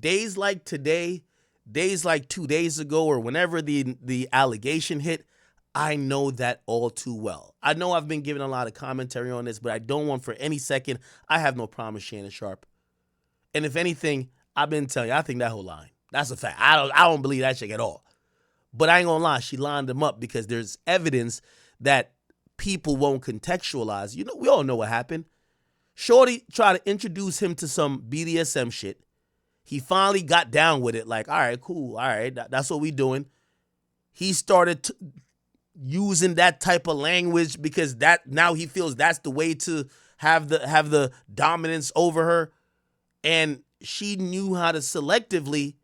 days like today, days like 2 days ago, or whenever the allegation hit, I know that all too well. I know I've been giving a lot of commentary on this, but I don't want for any second. I have no problem with Shannon Sharpe. And if anything, I've been telling you, I think that whole line, that's a fact. I don't believe that chick at all. But I ain't gonna lie, she lined him up because there's evidence that people won't contextualize. You know, we all know what happened. Shorty tried to introduce him to some BDSM shit. He finally got down with it, like, all right, cool, all right, that's what we doing. He started using that type of language because that now he feels that's the way to have the dominance over her. And she knew how to selectively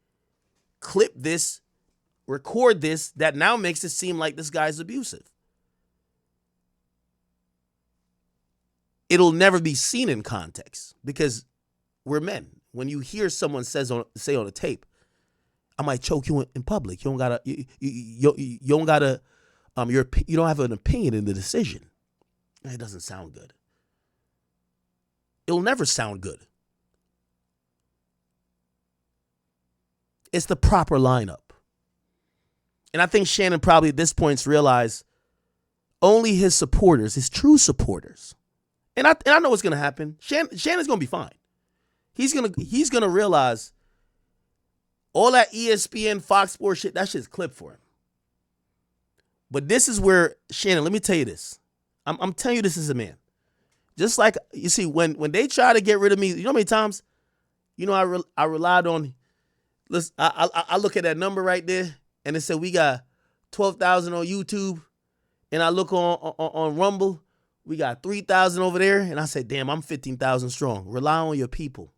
clip this, record this, that now makes it seem like this guy's abusive. It'll never be seen in context because we're men. When you hear someone say on a tape, I might choke you in public. You don't gotta. You don't gotta. You don't have an opinion in the decision. It doesn't sound good. It'll never sound good. It's the proper lineup, and I think Shannon probably at this point realized only his supporters, his true supporters, and I know what's gonna happen. Shannon's gonna be fine. He's gonna realize all that ESPN, Fox Sports shit, that shit's clipped for him. But this is where, Shannon, let me tell you this. I'm telling you this as a man. Just like, you see, when they try to get rid of me, you know how many times, I relied on, listen, I look at that number right there, and it said we got 12,000 on YouTube, and I look on Rumble, we got 3,000 over there, and I said, damn, I'm 15,000 strong. Rely on your people.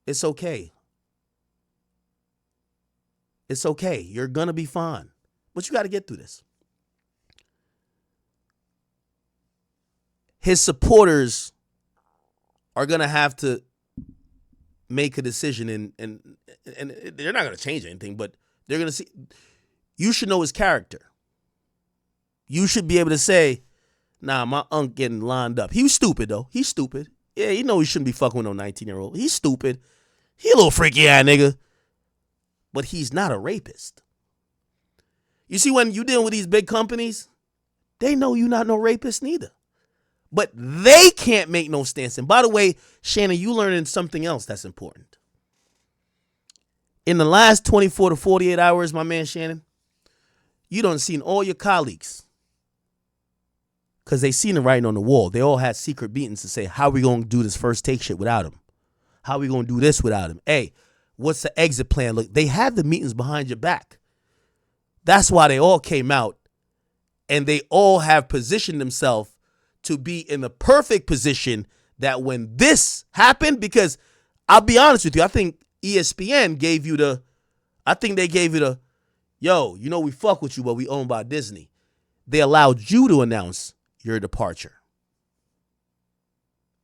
It's okay. It's okay. You're going to be fine. But you got to get through this. His supporters are going to have to make a decision, and they're not going to change anything, but they're going to see. You should know his character. You should be able to say, nah, my unk getting lined up. He was stupid, though. He's stupid. Yeah, you know he shouldn't be fucking with no 19-year-old. He's stupid. He a little freaky ass nigga. But he's not a rapist. You see, when you deal with these big companies, they know you not no rapist neither. But they can't make no stance. And by the way, Shannon, you learning something else that's important. In the last 24 to 48 hours, my man Shannon, you done seen all your colleagues. Because they seen the writing on the wall. They all had secret meetings to say, how we going to do this first take shit without him? How we going to do this without him? Hey, what's the exit plan? Look, they had the meetings behind your back. That's why they all came out. And they all have positioned themselves to be in the perfect position that when this happened, because I'll be honest with you, I think ESPN gave you yo, you know we fuck with you, but we owned by Disney. They allowed you to announce your departure.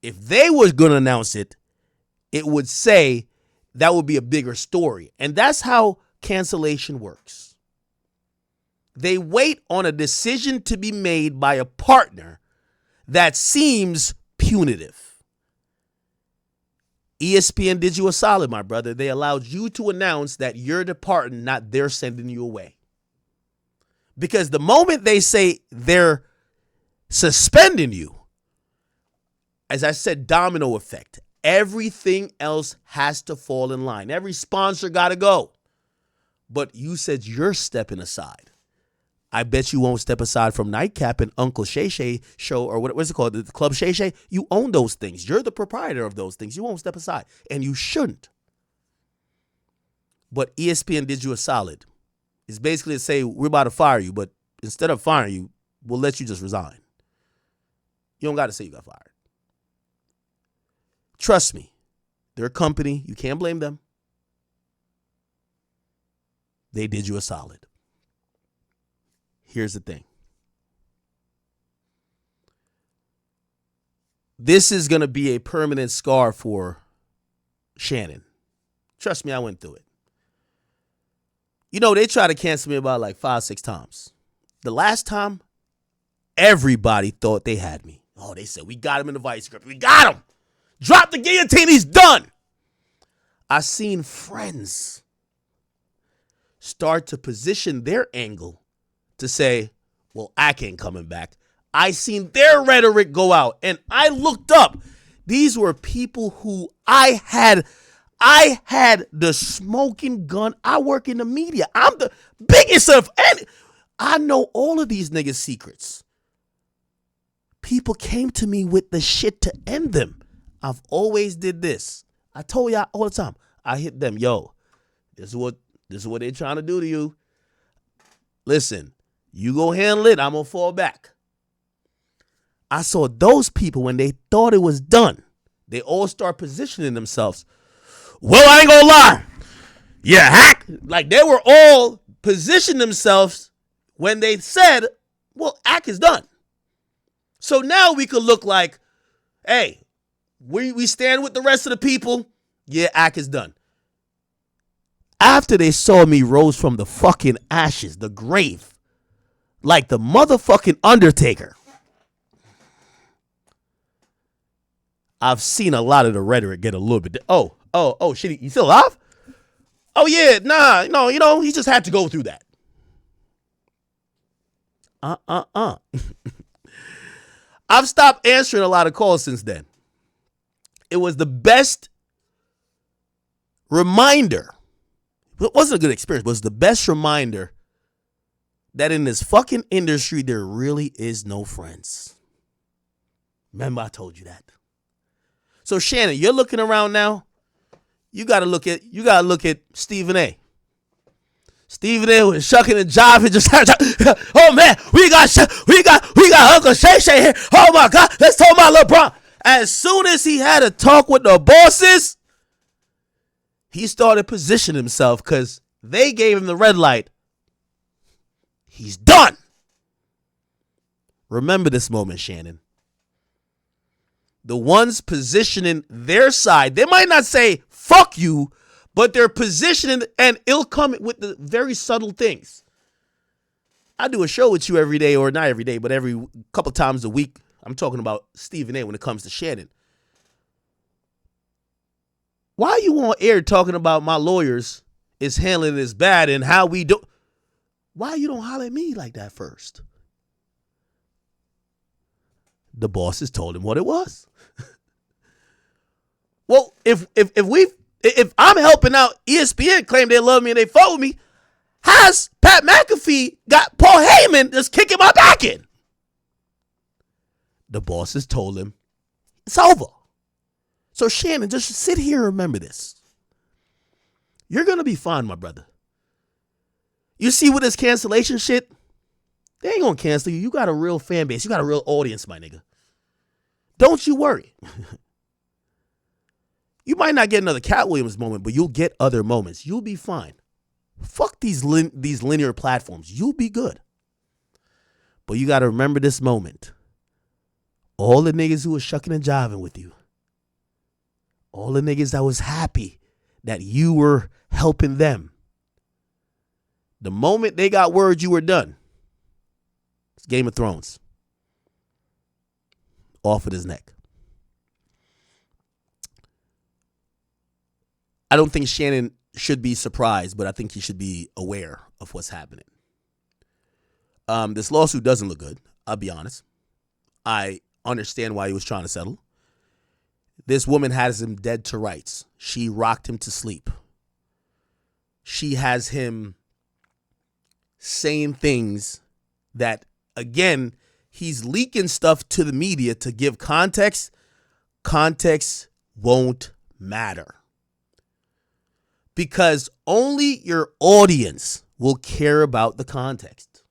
If they were going to announce it, it would say that would be a bigger story. And that's how cancellation works. They wait on a decision to be made by a partner that seems punitive. ESPN did you a solid, my brother. They allowed you to announce that you're departing, not they're sending you away. Because the moment they say they're suspending you, as I said, domino effect. Everything else has to fall in line. Every sponsor got to go. But you said you're stepping aside. I bet you won't step aside from Nightcap and Uncle Shay Shay show, or what's it called? The Club Shay Shay. You own those things. You're the proprietor of those things. You won't step aside. And you shouldn't. But ESPN did you a solid. It's basically to say, we're about to fire you, but instead of firing you, we'll let you just resign. You don't got to say you got fired. Trust me. They're a company. You can't blame them. They did you a solid. Here's the thing. This is going to be a permanent scar for Shannon. Trust me, I went through it. You know, they tried to cancel me about like 5-6 times. The last time, everybody thought they had me. Oh, they said, we got him in the vice grip. We got him. Drop the guillotine. He's done. I seen friends start to position their angle to say, well, Ak ain't coming back. I seen their rhetoric go out, and I looked up. These were people who I had the smoking gun. I work in the media. I'm the biggest of any. I know all of these niggas' secrets. People came to me with the shit to end them. I've always did this. I told y'all all the time. I hit them, yo, this is what they're trying to do to you. Listen, you go handle it, I'm gonna fall back. I saw those people when they thought it was done, they all start positioning themselves. Well, I ain't gonna lie. Yeah, hack. Like they were all positioning themselves when they said, well, Ak is done. So now we could look like, hey, we stand with the rest of the people. Yeah, Ak is done. After they saw me rose from the fucking ashes, the grave, like the motherfucking Undertaker, I've seen a lot of the rhetoric get a little bit. Oh, shit, you still alive? Oh, yeah, nah, no, he just had to go through that. I've stopped answering a lot of calls since then. It was the best reminder. It wasn't a good experience, but it was the best reminder that in this fucking industry, there really is no friends. Remember, I told you that. So Shannon, you're looking around now. You gotta look at Stephen A. Stephen A. was shucking and jiving, just oh man, we got Uncle Shay Shay here. Oh my God, let's talk about LeBron. As soon as he had a talk with the bosses, he started positioning himself because they gave him the red light. He's done. Remember this moment, Shannon. The ones positioning their side, they might not say fuck you, but they're positioning, and it'll come with the very subtle things. I do a show with you every day, or not every day, but every couple times a week. I'm talking about Stephen A. when it comes to Shannon. Why are you on air talking about my lawyers is handling this bad and how we do? Why you don't holler at me like that first? The bosses told him what it was. Well, if I'm helping out ESPN claim they love me and they follow me, how's Pat McAfee got Paul Heyman just kicking my back in? The bosses told him it's over. So Shannon, just sit here and remember this. You're going to be fine, my brother. You see with this cancellation shit, they ain't going to cancel you. You got a real fan base. You got a real audience, my nigga. Don't you worry. You might not get another Cat Williams moment, but you'll get other moments. You'll be fine. Fuck these linear platforms. You'll be good. But you got to remember this moment. All the niggas who was shucking and jiving with you, all the niggas that was happy that you were helping them, the moment they got word you were done, it's Game of Thrones. Off of his neck. I don't think Shannon should be surprised, but I think he should be aware of what's happening. This lawsuit doesn't look good. I'll be honest. I understand why he was trying to settle. This woman has him dead to rights. She rocked him to sleep. She has him saying things that, again, he's leaking stuff to the media to give context. Context won't matter. Because only your audience will care about the context.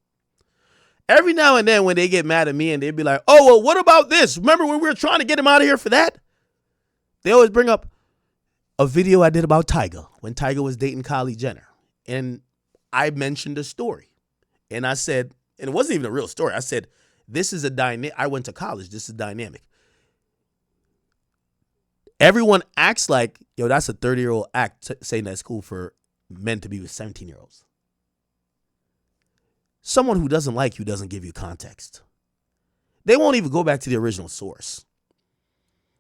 Every now and then when they get mad at me and they'd be like, oh, well, what about this? Remember when we were trying to get him out of here for that? They always bring up a video I did about Tyga when Tyga was dating Kylie Jenner. And I mentioned a story. And I said, and it wasn't even a real story. I said, this is a dynamic. I went to college. This is dynamic. Everyone acts like, yo, that's a 30-year-old act saying that's cool for men to be with 17-year-olds. Someone who doesn't like you doesn't give you context. They won't even go back to the original source.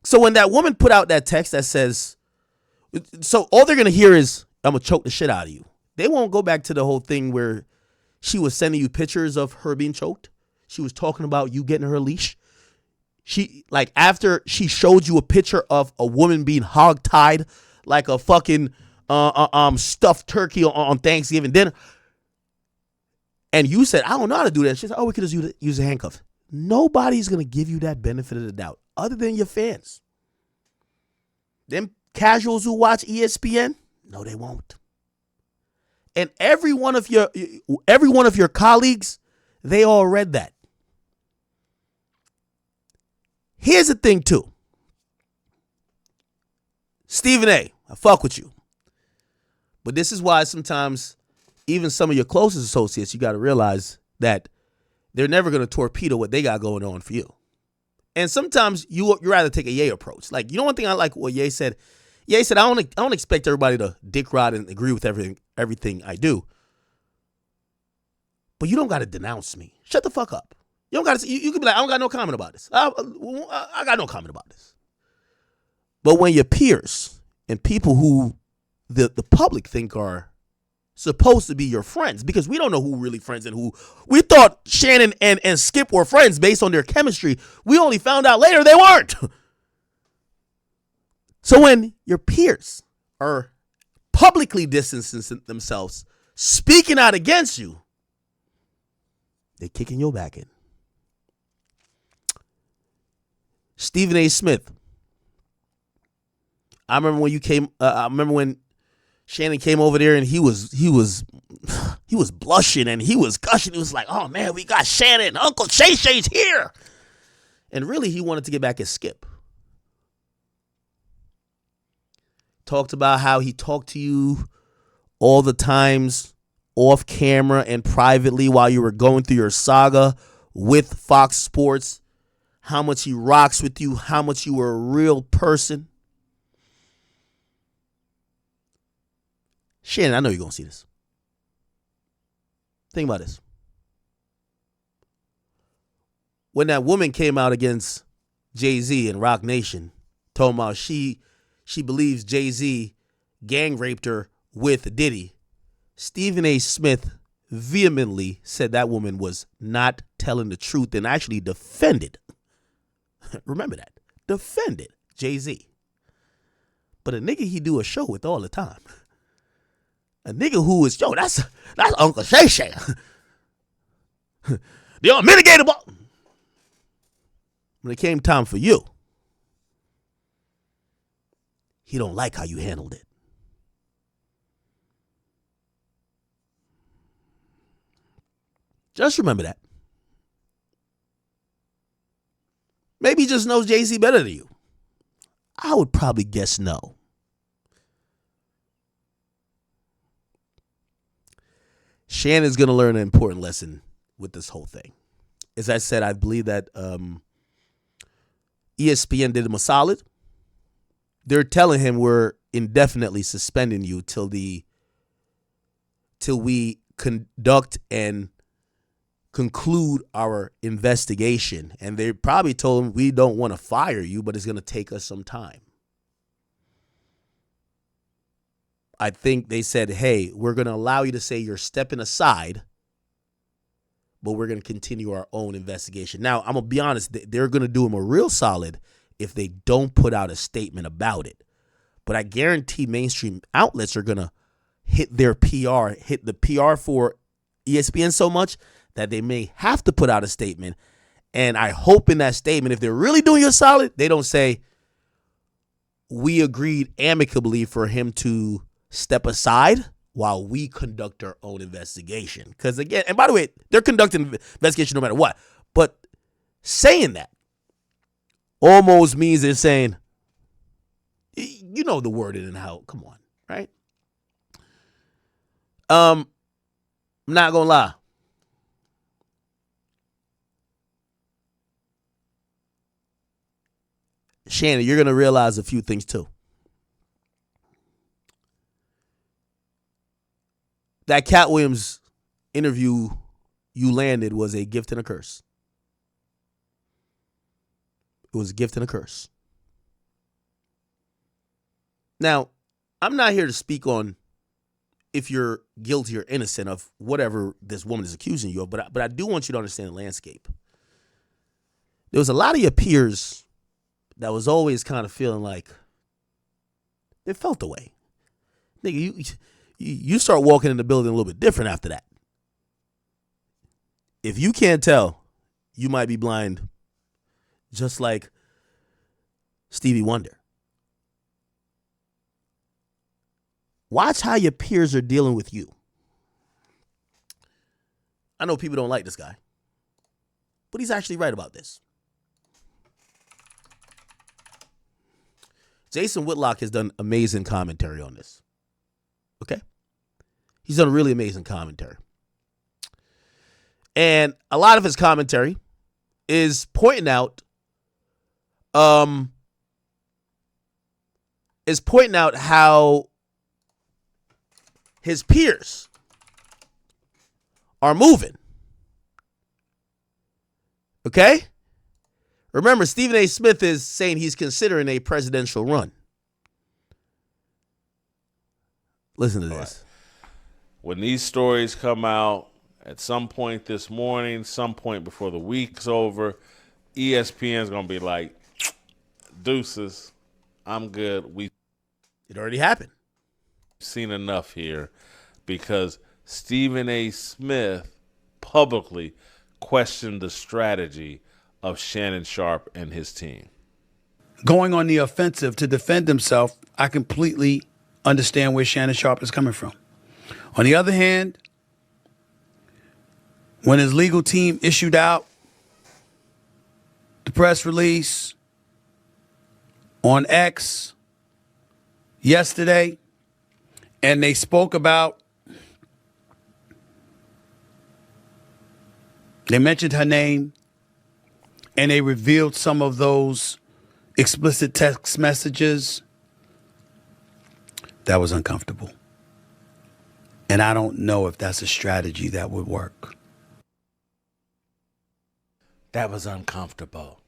So when that woman put out that text that says, So all they're going to hear is, I'm going to choke the shit out of you. They won't go back to the whole thing where she was sending you pictures of her being choked. She was talking about you getting her leash. She, like, after she showed you a picture of a woman being hog-tied like a fucking stuffed turkey on Thanksgiving dinner, and you said, I don't know how to do that. She said, oh, we could just use a handcuff. Nobody's going to give you that benefit of the doubt other than your fans. Them casuals who watch ESPN, no, they won't. And every one of your colleagues, they all read that. Here's the thing, too. Stephen A., I fuck with you. But this is why sometimes even some of your closest associates, you got to realize that they're never going to torpedo what they got going on for you. And sometimes you rather take a Ye approach. Like, you know, one thing I like what Ye said? Ye said, I don't expect everybody to dick ride and agree with everything I do. But you don't got to denounce me. Shut the fuck up. You don't got to. You can be like, I don't got no comment about this. I got no comment about this. But when your peers and people who the public think are supposed to be your friends, because we don't know who really friends and who. We thought Shannon and Skip were friends based on their chemistry. We only found out later they weren't. So when your peers are publicly distancing themselves, speaking out against you, they're kicking your back in. Stephen A. Smith. I remember when Shannon came over there and he was blushing and he was gushing. He was like, oh man, we got Shannon. Uncle Shay Shay's here. And really he wanted to get back at Skip. Talked about how he talked to you all the times off camera and privately while you were going through your saga with Fox Sports. How much he rocks with you. How much you were a real person. Shannon, I know you're going to see this. Think about this. When that woman came out against Jay-Z and Rock Nation, talking about she believes Jay-Z gang raped her with Diddy, Stephen A. Smith vehemently said that woman was not telling the truth and actually defended. Remember that. Defended Jay-Z. But a nigga he do a show with all the time. A nigga who is, that's Uncle Shay Shay. The unmitigated. When it came time for you, he don't like how you handled it. Just remember that. Maybe he just knows Jay-Z better than you. I would probably guess no. Shannon's going to learn an important lesson with this whole thing. As I said, I believe that ESPN did him a solid. They're telling him we're indefinitely suspending you till we conduct and conclude our investigation. And they probably told him we don't want to fire you, but it's going to take us some time. I think they said, hey, we're going to allow you to say you're stepping aside, but we're going to continue our own investigation. Now, I'm going to be honest, they're going to do him a real solid if they don't put out a statement about it. But I guarantee mainstream outlets are going to hit the PR for ESPN so much that they may have to put out a statement. And I hope in that statement, if they're really doing you a solid, they don't say, we agreed amicably for him to step aside while we conduct our own investigation. Because again, and by the way, they're conducting investigation no matter what. But saying that almost means they're saying, you know the word and how, come on, right? I'm not gonna lie. Shannon, you're gonna realize a few things too. That Cat Williams interview you landed was a gift and a curse. It was a gift and a curse. Now, I'm not here to speak on if you're guilty or innocent of whatever this woman is accusing you of, but I do want you to understand the landscape. There was a lot of your peers that was always kind of feeling like they felt the way. Nigga, you start walking in the building a little bit different after that. If you can't tell, you might be blind, just like Stevie Wonder. Watch how your peers are dealing with you. I know people don't like this guy, but he's actually right about this. Jason Whitlock has done amazing commentary on this. Okay? He's done really amazing commentary. And a lot of his commentary is pointing out how his peers are moving. Okay? Remember, Stephen A. Smith is saying he's considering a presidential run. Listen to this. When these stories come out at some point this morning, some point before the week's over, ESPN's going to be like, deuces, I'm good. It already happened. Seen enough here because Stephen A. Smith publicly questioned the strategy of Shannon Sharpe and his team. Going on the offensive to defend himself, I completely understand where Shannon Sharpe is coming from. On the other hand, when his legal team issued out the press release on X yesterday, and they spoke about, they mentioned her name, and they revealed some of those explicit text messages, that was uncomfortable. And I don't know if that's a strategy that would work. That was uncomfortable.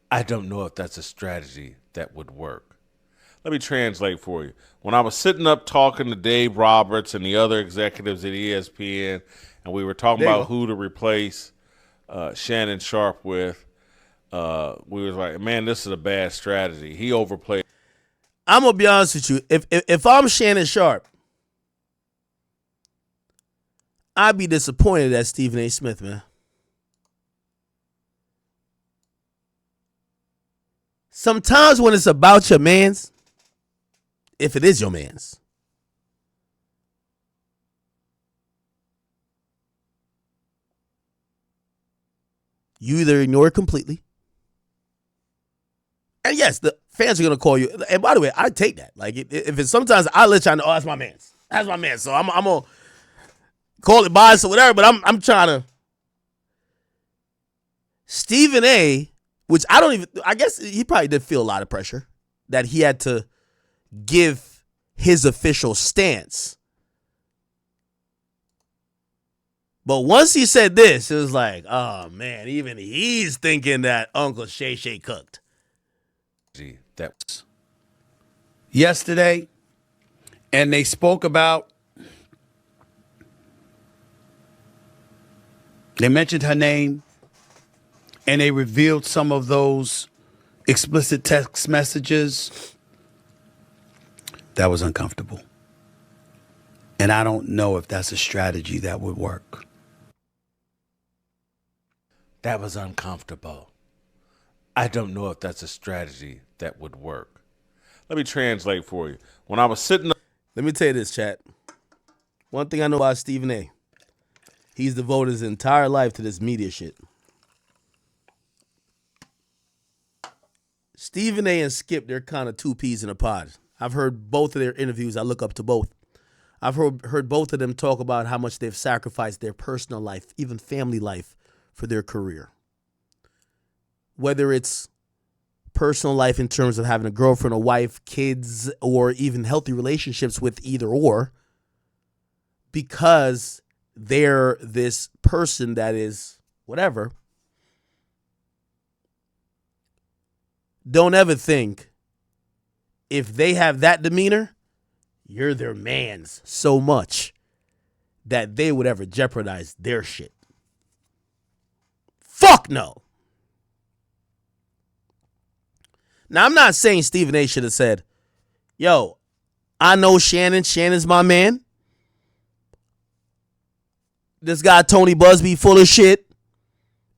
I don't know if that's a strategy that would work. Let me translate for you. When I was sitting up talking to Dave Roberts and the other executives at ESPN, and we were talking about who to replace Shannon Sharpe with, we was like, man, this is a bad strategy. He overplayed. I'm going to be honest with you. If I'm Shannon Sharpe, I'd be disappointed at Stephen A. Smith, man. Sometimes when it's about your mans, if it is your mans, you either ignore it completely. And yes, the fans are going to call you. And by the way, I take that. Like, if it's sometimes I let y'all know, oh, that's my mans. That's my man. So I'm going to call it bias or whatever, but I'm trying to. Stephen A., which I guess he probably did feel a lot of pressure that he had to give his official stance. But once he said this, it was like, oh man, even he's thinking that Uncle Shay Shay cooked. That yesterday, and they spoke about, they mentioned her name, and they revealed some of those explicit text messages, that was uncomfortable. And I don't know if that's a strategy that would work. That was uncomfortable. I don't know if that's a strategy that would work. Let me translate for you. When I was sitting... Let me tell you this, chat. One thing I know about Stephen A., he's devoted his entire life to this media shit. Stephen A. and Skip, they're kind of two peas in a pod. I've heard both of their interviews. I look up to both. I've heard both of them talk about how much they've sacrificed their personal life, even family life, for their career. Whether it's personal life in terms of having a girlfriend, a wife, kids, or even healthy relationships with either or, because they're this person that is whatever. Don't ever think if they have that demeanor you're their mans so much that they would ever jeopardize their shit. Fuck no. Now, I'm not saying Stephen A should have said, yo, I know Shannon. Shannon's my man. This guy, Tony Busby, full of shit.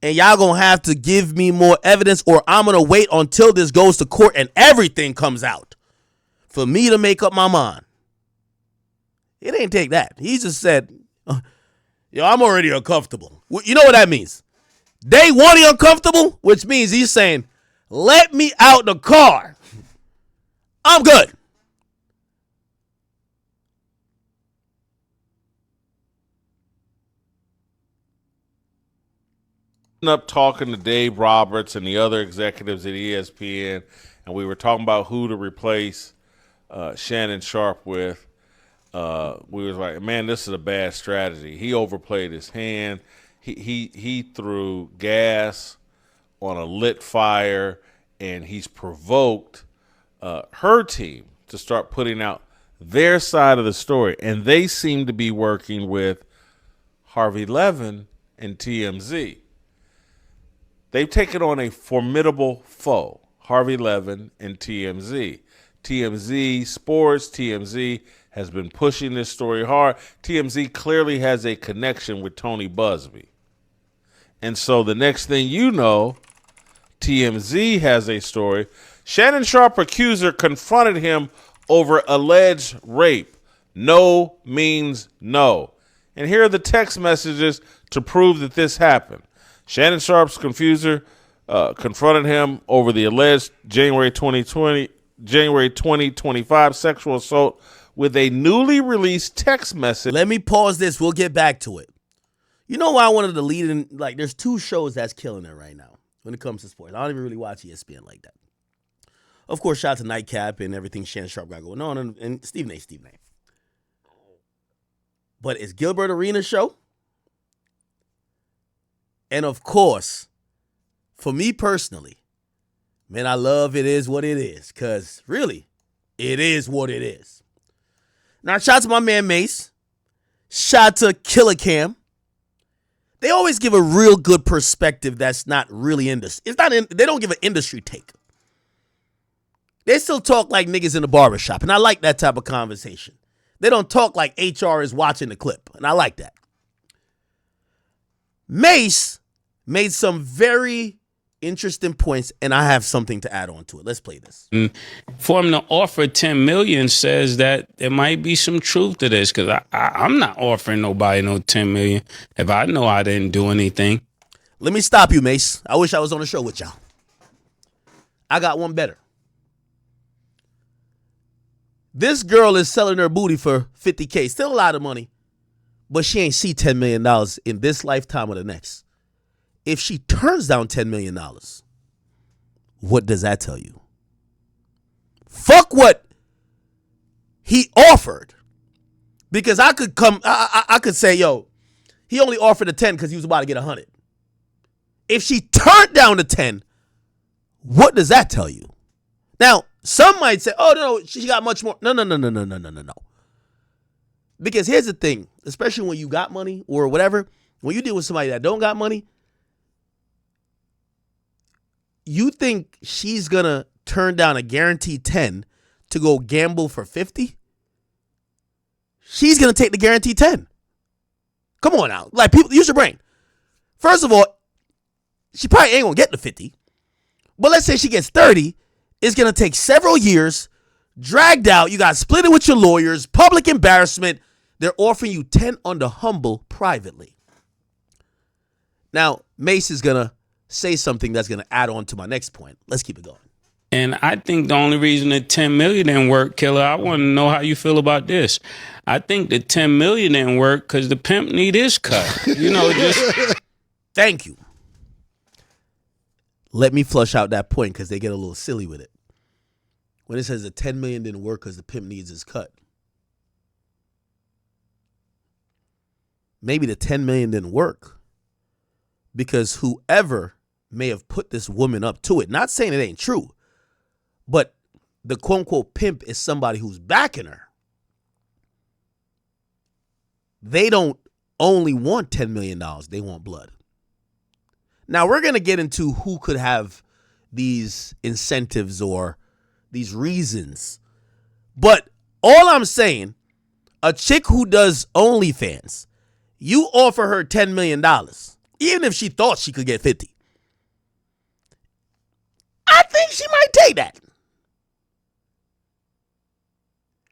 And y'all gonna have to give me more evidence, or I'm gonna wait until this goes to court and everything comes out for me to make up my mind. It ain't take that. He just said, yo, I'm already uncomfortable. You know what that means? Day one, he uncomfortable, which means he's saying, let me out the car. I'm good. Up talking to Dave Roberts and the other executives at ESPN, and we were talking about who to replace Shannon Sharpe with. We was like, man, this is a bad strategy. He overplayed his hand. He threw gas on a lit fire, and he's provoked her team to start putting out their side of the story, and they seem to be working with Harvey Levin and TMZ. They've taken on a formidable foe, Harvey Levin and TMZ. TMZ Sports, TMZ has been pushing this story hard. TMZ clearly has a connection with Tony Busby. And so the next thing you know, TMZ has a story. Shannon Sharpe accuser confronted him over alleged rape. No means no. And here are the text messages to prove that this happened. Shannon Sharpe's confuser confronted him over the alleged January 2025 sexual assault with a newly released text message. Let me pause this. We'll get back to it. You know why I wanted to lead in? Like, there's two shows that's killing it right now when it comes to sports. I don't even really watch ESPN like that. Of course, shout out to Nightcap and everything Shannon Sharpe got going on, and Stephen A. But it's Gilbert Arenas' show. And of course, for me personally, man, I love It Is What It Is, because really, it is what it is. Now, shout out to my man Mace. Shout out to Killer Cam. They always give a real good perspective that's not really they don't give an industry take. They still talk like niggas in the barbershop, and I like that type of conversation. They don't talk like HR is watching the clip, and I like that. Mace made some very interesting points, and I have something to add on to it. Let's play this. For him to offer $10 million says that there might be some truth to this, because I'm not offering nobody no $10 million if I know I didn't do anything. Let me stop you, Mace. I wish I was on the show with y'all. I got one better. This girl is selling her booty for $50K. Still a lot of money, but she ain't see $10 million in this lifetime or the next. If she turns down $10 million, what does that tell you? Fuck what he offered. Because I could say, yo, he only offered a 10 because he was about to get 100. If she turned down the 10, what does that tell you? Now, some might say, oh, no, she got much more. No. Because here's the thing, especially when you got money or whatever, when you deal with somebody that don't got money, you think she's going to turn down a guaranteed 10 to go gamble for 50? She's going to take the guaranteed 10. Come on now. Like, people, use your brain. First of all, she probably ain't going to get the 50. But let's say she gets 30. It's going to take several years, dragged out. You got to split it with your lawyers, public embarrassment. They're offering you 10 on the humble privately. Now, Mace is going to say something that's going to add on to my next point. Let's keep it going. And I think the only reason that 10 million didn't work, Killer, I want to know how you feel about this. I think the 10 million didn't work because the pimp need his cut. Just Thank you. Let me flush out that point because they get a little silly with it. When it says the 10 million didn't work because the pimp needs his cut. Maybe the 10 million didn't work because whoever may have put this woman up to it, not saying it ain't true, but the quote unquote pimp is somebody who's backing her. they don't only want $10 million, they want blood. Now, we're going to get into who could have these incentives or these reasons. But all I'm saying, a chick who does OnlyFans, you offer her $10 million, even if she thought she could get 50. I think she might take that.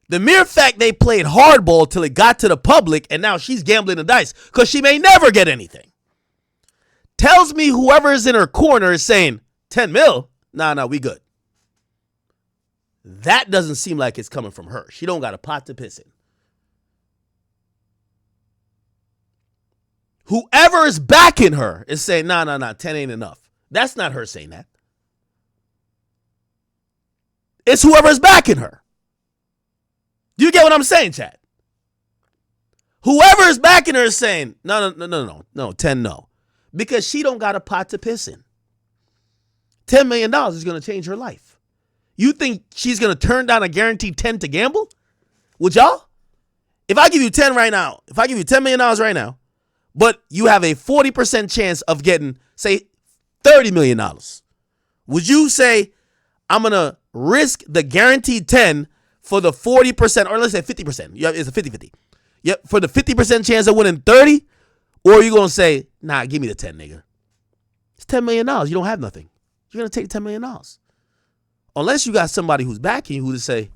The mere fact they played hardball till it got to the public and now she's gambling the dice because she may never get anything tells me whoever is in her corner is saying, 10 mil? Nah, we good. That doesn't seem like it's coming from her. She don't got a pot to piss in. Whoever is backing her is saying, nah, 10 ain't enough. That's not her saying that. It's whoever is backing her. Do you get what I'm saying, Chad? Whoever is backing her is saying, no, 10 no. Because she don't got a pot to piss in. $10 million is going to change her life. You think she's going to turn down a guaranteed 10 to gamble? Would y'all? If I give you 10 right now, if I give you $10 million right now, but you have a 40% chance of getting, say, $30 million, would you say, I'm going to risk the guaranteed 10 for the 40%, or let's say 50%. It's a 50-50. Yep, for the 50% chance of winning 30, or are you going to say, nah, give me the 10, nigga. It's $10 million. You don't have nothing. You're going to take $10 million. Unless you got somebody who's backing you who to say,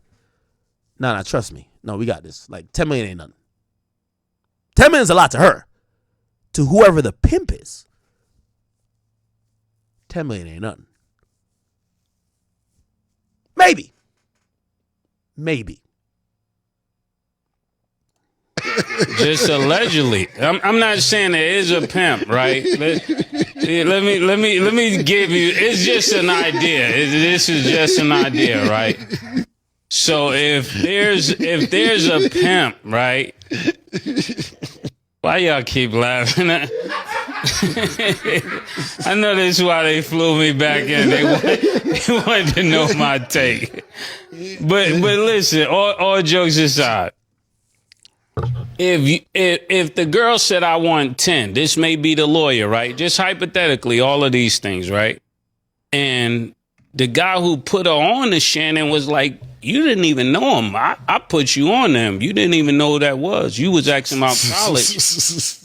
nah, trust me. No, we got this. Like, 10 million ain't nothing. 10 million is a lot to her. To whoever the pimp is, 10 million ain't nothing. Maybe. Just allegedly. I'm not saying it is a pimp, right? Let me give you. It's just an idea. This is just an idea, right? So if there's a pimp, right? Why y'all keep laughing? I know this is why they flew me back in. They wanted to know my take. But listen, all jokes aside. If the girl said I want 10, this may be the lawyer, right? Just hypothetically, all of these things, right? And the guy who put her on to Shannon was like, you didn't even know him. I put you on him. You didn't even know who that was. You was asking about college.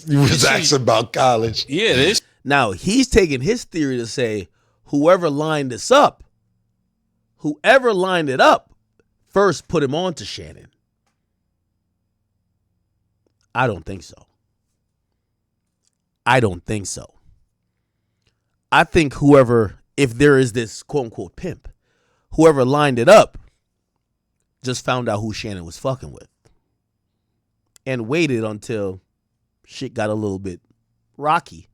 You was asking about college. Yeah, this. Now, he's taking his theory to say whoever lined it up first put him on to Shannon. I don't think so. I think whoever, if there is this quote unquote pimp, whoever lined it up just found out who Shannon was fucking with and waited until shit got a little bit rocky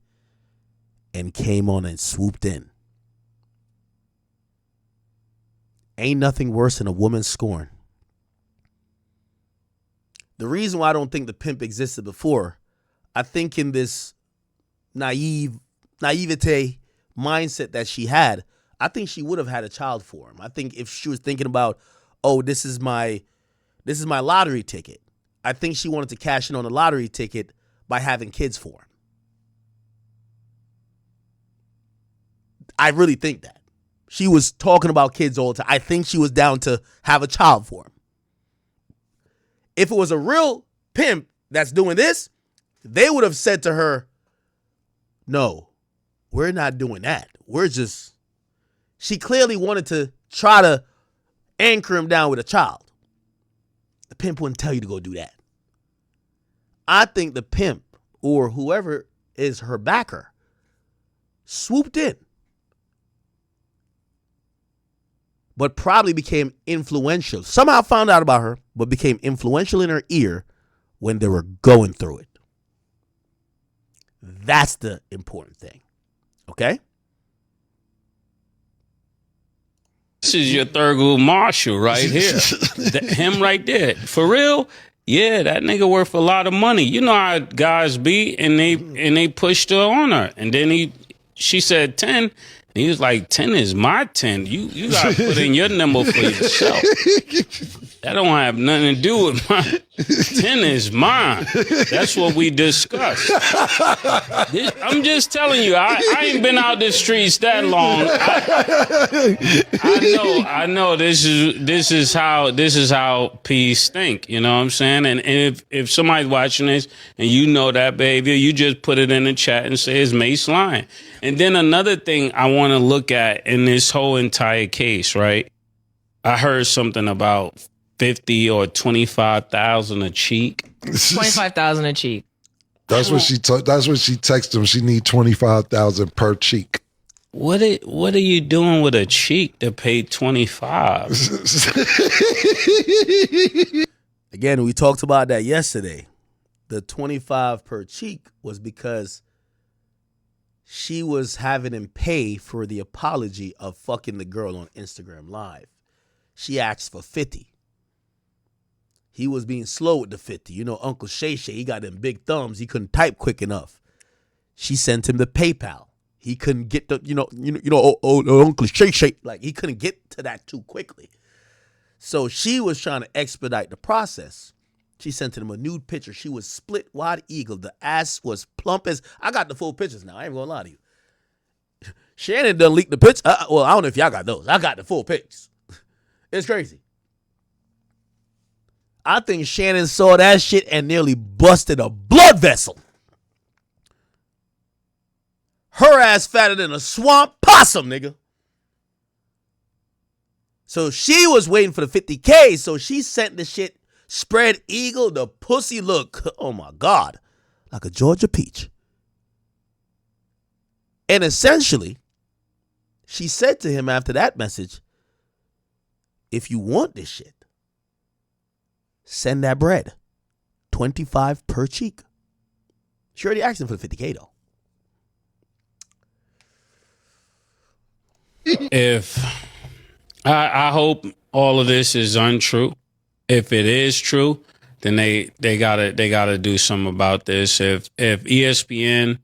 and came on and swooped in. Ain't nothing worse than a woman's scorn. The reason why I don't think the pimp existed before, I think in this naivete mindset that she had, I think she would have had a child for him. I think if she was thinking about, oh, this is my lottery ticket, I think she wanted to cash in on the lottery ticket by having kids for him. I really think that. She was talking about kids all the time. I think she was down to have a child for him. If it was a real pimp that's doing this, they would have said to her, no, we're not doing that. She clearly wanted to try to anchor him down with a child. The pimp wouldn't tell you to go do that. I think the pimp or whoever is her backer swooped in, but probably became influential. Somehow found out about her, but became influential in her ear when they were going through it. That's the important thing. Okay? This is your Thurgood Marshall right here. Him right there. For real? Yeah, that nigga worth a lot of money. You know how guys be, and they pushed her on her. And then she said 10, He was like, 10 is my 10. You got to put in your number for yourself. That don't have nothing to do with mine. 10 is mine. That's what we discussed. I'm just telling you, I ain't been out the streets that long. I know this is how peace think. You know what I'm saying? And if somebody's watching this and you know that behavior, you just put it in the chat and say it's Mace lying. And then another thing I want to look at in this whole entire case, right? I heard something about 50 or 25,000 a cheek. 25,000 a cheek. That's what she texted him. She need 25,000 per cheek. What are you doing with a cheek to pay 25? Again, we talked about that yesterday. The 25 per cheek was because she was having him pay for the apology of fucking the girl on Instagram Live. She asked for 50. He was being slow with the 50. You know, Uncle Shay Shay, he got them big thumbs. He couldn't type quick enough. She sent him the PayPal. He couldn't get the, Uncle Shay Shay. Like, he couldn't get to that too quickly. So she was trying to expedite the process. She sent him a nude picture. She was split wide eagle. The ass was plump as... I got the full pictures now. I ain't gonna lie to you. Shannon done leaked the picture. Well, I don't know if y'all got those. I got the full pics. It's crazy. I think Shannon saw that shit and nearly busted a blood vessel. Her ass fatter than a swamp possum, nigga. So she was waiting for the 50K, so she sent the shit spread eagle. The pussy look, oh my God, like a Georgia peach. And essentially, she said to him after that message, if you want this shit, send that bread. 25 per cheek. She already asked him for the 50K though. If I hope all of this is untrue. If it is true, then they gotta do something about this. If ESPN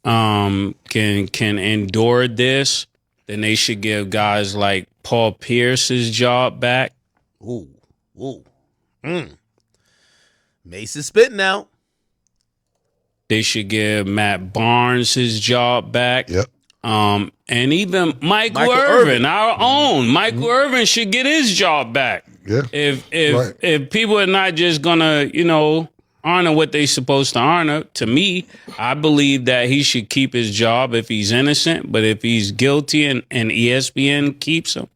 can endure this, then they should give guys like Paul Pierce his job back. Ooh. Mace is spitting now. They should give Matt Barnes his job back. Yep. And even Michael Irvin, our own Michael Irvin, should get his job back. Yeah. If people are not just gonna, honor what they supposed to honor, to me, I believe that he should keep his job if he's innocent. But if he's guilty and ESPN keeps him,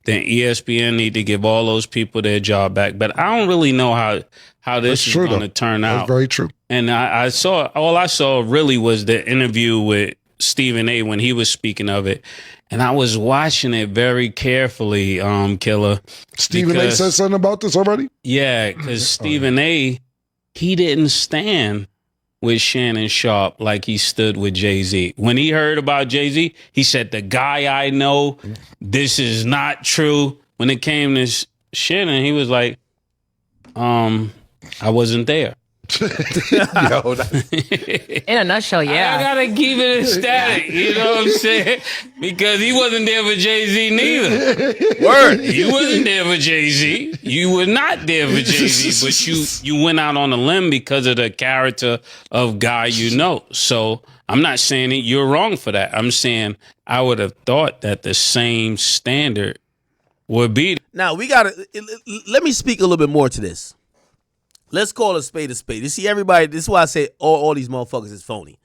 then ESPN need to give all those people their job back. But I don't really know how this is going to turn out. That's very true. And all I saw really was the interview with Stephen A. when he was speaking of it. And I was watching it very carefully, Killer. Stephen A. said something about this already? Yeah, because Stephen A., he didn't stand with Shannon Sharpe like he stood with Jay-Z. When he heard about Jay-Z, he said, the guy I know, this is not true. When it came to Shannon, he was like, I wasn't there. In a nutshell, yeah. I gotta keep it static, you know what I'm saying? Because he wasn't there for Jay-Z neither. Word. You wasn't there for Jay-Z. You were not there for Jay-Z, but you went out on a limb because of the character of guy you know. So I'm not saying that you're wrong for that. I'm saying I would have thought that the same standard would be. Now, let me speak a little bit more to this. Let's call a spade a spade. You see, everybody, this is why I say all these motherfuckers is phony.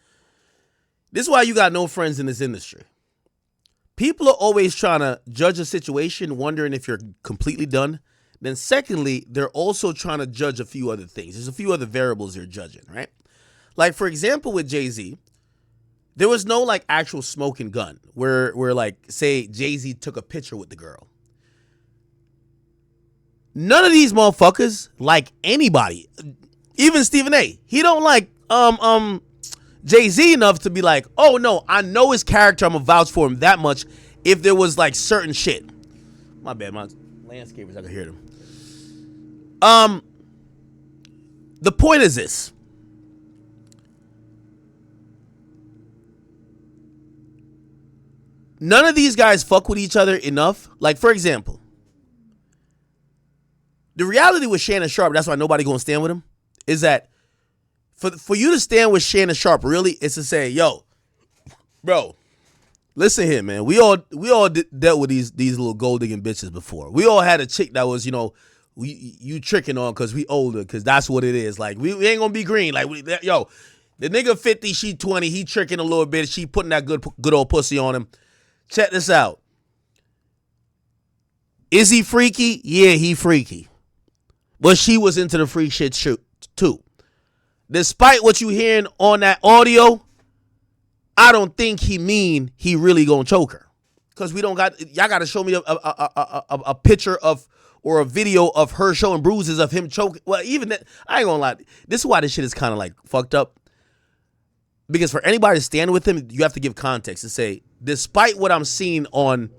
This is why you got no friends in this industry. People are always trying to judge a situation, wondering if you're completely done. Then secondly, they're also trying to judge a few other things. There's a few other variables they're judging, right? Like, for example, with Jay-Z, there was no, like, actual smoking gun where like, say, Jay-Z took a picture with the girl. None of these motherfuckers like anybody, even Stephen A. He don't like Jay-Z enough to be like, oh no, I know his character, I'm gonna vouch for him that much if there was like certain shit. My bad, my landscapers, I can hear them. The point is this. none of these guys fuck with each other enough. Like, for example, the reality with Shannon Sharpe, that's why nobody gonna stand with him, is that for you to stand with Shannon Sharpe, really, is to say, yo, bro, listen here, man. We all dealt with these little gold digging bitches before. We all had a chick that was, you tricking on because we older, because that's what it is. Like, we ain't gonna be green. Like, the nigga 50, she 20, he tricking a little bit. She putting that good old pussy on him. Check this out. Is he freaky? Yeah, he freaky. But she was into the freak shit too. Despite what you hearing on that audio, I don't think he really gonna choke her. Because y'all gotta show me a picture of or a video of her showing bruises of him choking. Well, even that, I ain't gonna lie. This is why this shit is kind of like fucked up. Because for anybody to stand with him, you have to give context and say, despite what I'm seeing on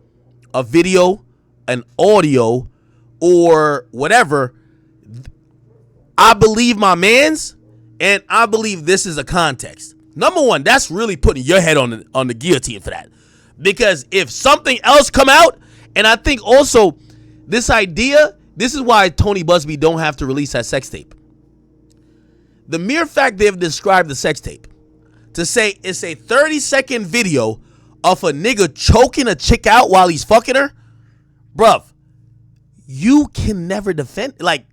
a video, an audio, or whatever, I believe my mans, and I believe this is a context. Number one, that's really putting your head on the guillotine for that. Because if something else come out, and I think also this idea, this is why Tony Busby don't have to release that sex tape. The mere fact they've described the sex tape to say it's a 30-second video of a nigga choking a chick out while he's fucking her, bruv, you can never defend. Like,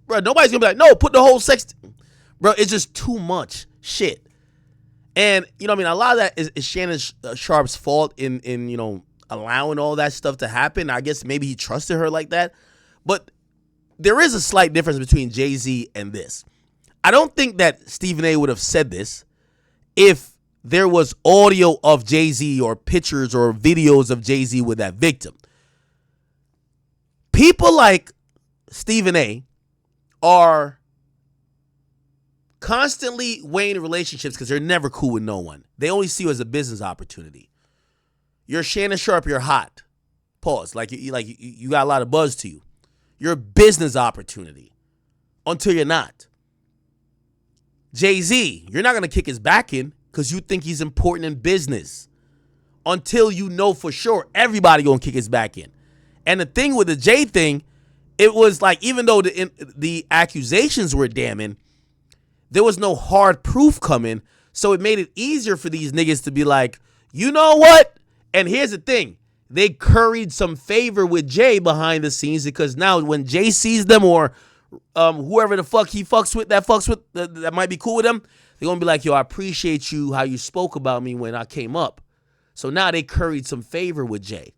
bruh, nobody's gonna be like, no, put the whole sex. Bro, it's just too much shit. And, a lot of that is Shannon Sharpe's fault in allowing all that stuff to happen. I guess maybe he trusted her like that. But there is a slight difference between Jay-Z and this. I don't think that Stephen A. would have said this if there was audio of Jay-Z or pictures or videos of Jay-Z with that victim. People like Stephen A. are constantly weighing relationships because they're never cool with no one. They only see you as a business opportunity. You're Shannon Sharpe, you're hot. Pause. Like you got a lot of buzz to you. You're a business opportunity until you're not. Jay-Z, you're not going to kick his back in because you think he's important in business. Until you know for sure everybody going to kick his back in. And the thing with the Jay thing, it was like, even though the accusations were damning, there was no hard proof coming. So it made it easier for these niggas to be like, you know what? And here's the thing. They curried some favor with Jay behind the scenes because now when Jay sees them or whoever the fuck he fucks with that might be cool with him, they're going to be like, yo, I appreciate you, how you spoke about me when I came up. So now they curried some favor with Jay.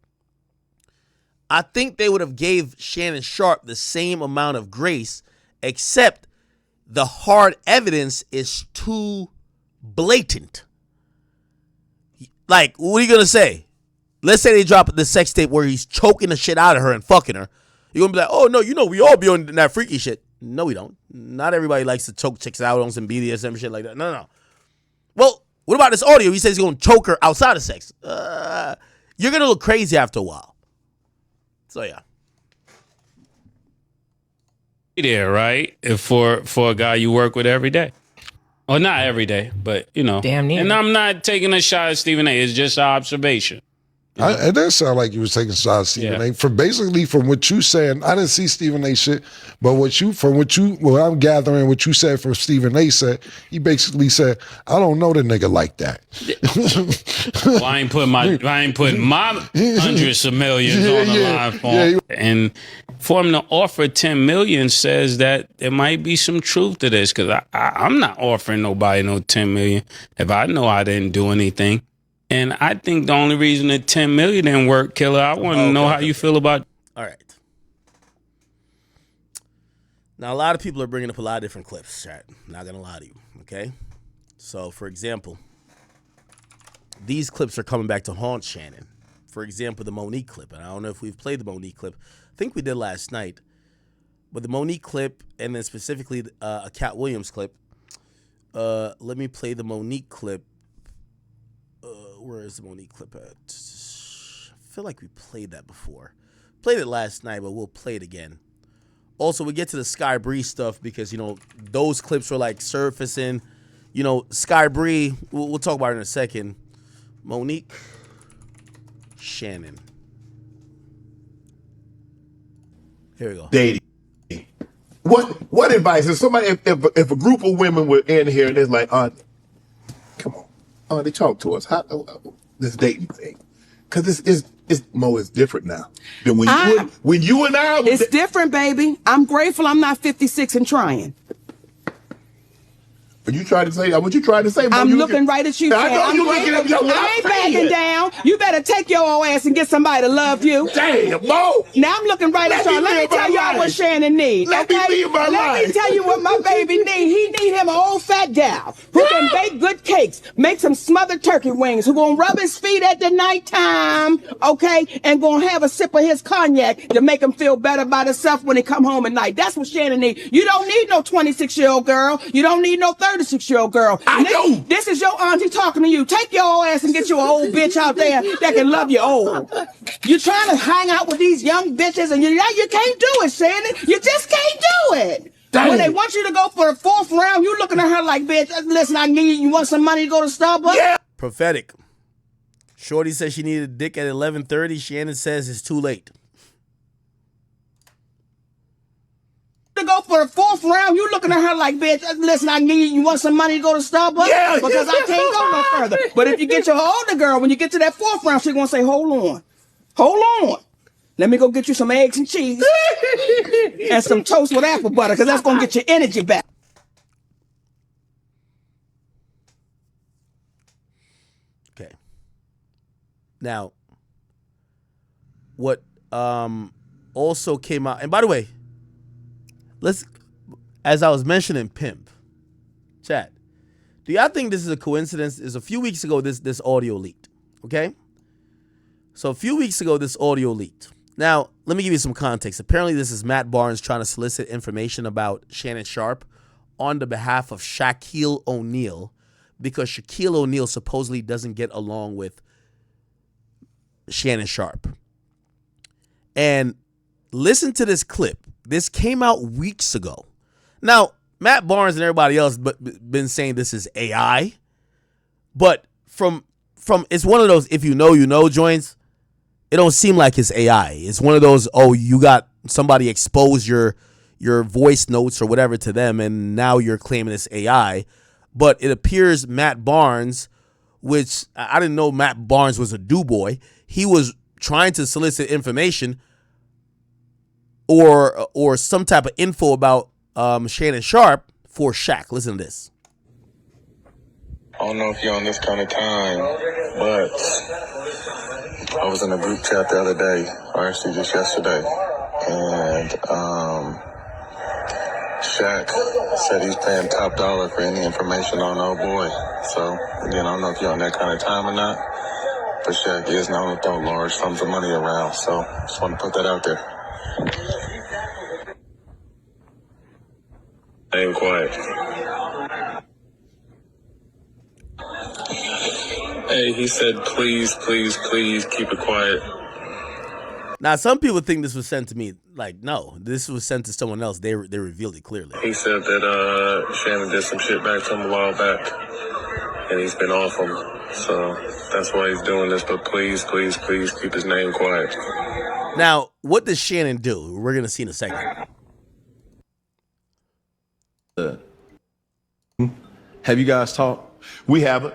I think they would have gave Shannon Sharpe the same amount of grace, except the hard evidence is too blatant. Like, what are you going to say? Let's say they drop the sex tape where he's choking the shit out of her and fucking her. You're going to be like, oh, no, we all be on that freaky shit. No, we don't. Not everybody likes to choke chicks out on some BDSM shit like that. No. Well, what about this audio? He says he's going to choke her outside of sex. You're going to look crazy after a while. So, yeah. There, right? For a guy you work with every day. Or not every day, but, Damn near. And I'm not taking a shot at Stephen A. It's just an observation. It does sound like you were taking shots at Stephen A. From what you said, I didn't see Stephen A. shit, but what I'm gathering, what you said from Stephen A. said, he basically said, I don't know the nigga like that. Well, I ain't putting my hundreds of millions on the line for him. And for him to offer 10 million says that there might be some truth to this, because I'm not offering nobody no 10 million if I know I didn't do anything. And I think the only reason that 10 million didn't work, Killer, I want to know how you feel about. All right. Now, a lot of people are bringing up a lot of different clips, chat. Not going to lie to you, okay? So, for example, these clips are coming back to haunt Shannon. For example, the Monique clip. And I don't know if we've played the Monique clip. I think we did last night. But the Monique clip, and then specifically a Cat Williams clip. Let me play the Monique clip. Where is the Monique clip at? I feel like we played that before. Played it last night, but we'll play it again. Also, we get to the Sky Bree stuff because, those clips were like surfacing. Sky Bree, we'll talk about it in a second. Monique. Shannon. Here we go. Dating. What advice? If somebody, if a group of women were in here and it's like, come on, they talk to us. How this dating thing? Because it's Mo is different now than when you and I. It's different, baby. I'm grateful I'm not 56 and trying. What you trying to say? What you trying to say? Mo? I'm looking right at you. I know you looking at me. I ain't backing down. You better take your old ass and get somebody to love you. Damn, Mo. Now I'm looking right at y'all. Let me tell y'all what Shannon needs. Let me tell you what my baby needs. He need him an old fat gal who can bake good cakes, make some smothered turkey wings, who gonna rub his feet at the nighttime, okay, and gonna have a sip of his cognac to make him feel better about himself when he come home at night. That's what Shannon needs. You don't need no 26-year-old girl. You don't need no 36-year-old girl. This is your auntie talking to you. Take your old ass and get you an old bitch out there that can love you old. You trying to hang out with these young bitches and you can't do it, Shannon. You just can't do it. Damn. When they want you to go for the 4th round, you looking at her like, bitch, listen, I need you want some money to go to Starbucks? Yeah. Prophetic. Shorty says she needed a dick at 11:30. Shannon says it's too late. To go for the 4th round, you looking at her like, bitch, listen, I need you want some money to go to Starbucks? Yeah. Because I can't go no further. But if you get your older girl, when you get to that 4th round, she's going to say, hold on. Let me go get you some eggs and cheese and some toast with apple butter, because that's going to get your energy back. Okay. Now, what also came out, and by the way, as I was mentioning pimp, chat, do y'all think this is a coincidence? Is a few weeks ago this audio leaked, okay? So a few weeks ago this audio leaked. Now, let me give you some context. Apparently this is Matt Barnes trying to solicit information about Shannon Sharpe on the behalf of Shaquille O'Neal, because Shaquille O'Neal supposedly doesn't get along with Shannon Sharpe. And listen to this clip. This came out weeks ago. Now, Matt Barnes and everybody else been saying this is AI, but from it's one of those if you know joints. It don't seem like it's AI. It's one of those, you got somebody expose your voice notes or whatever to them, and now you're claiming it's AI. But it appears Matt Barnes, which I didn't know Matt Barnes was a do-boy, he was trying to solicit information or some type of info about Shannon Sharpe for Shaq. Listen to this. I don't know if you're on this kind of time, but I was in a group chat the other day, or actually just yesterday, and Shaq said he's paying top dollar for any information on old boy. So, again, I don't know if you're on that kind of time or not, but Shaq is known to throw large sums of money around, so just want to put that out there. I ain't quiet. Hey, he said, please keep it quiet. Now, some people think this was sent to me. Like, no, this was sent to someone else. They revealed it clearly. He said that Shannon did some shit back to him a while back, and he's been off him. So that's why he's doing this. But please keep his name quiet. Now, what does Shannon do? We're going to see in a second. Have you guys talked? We haven't.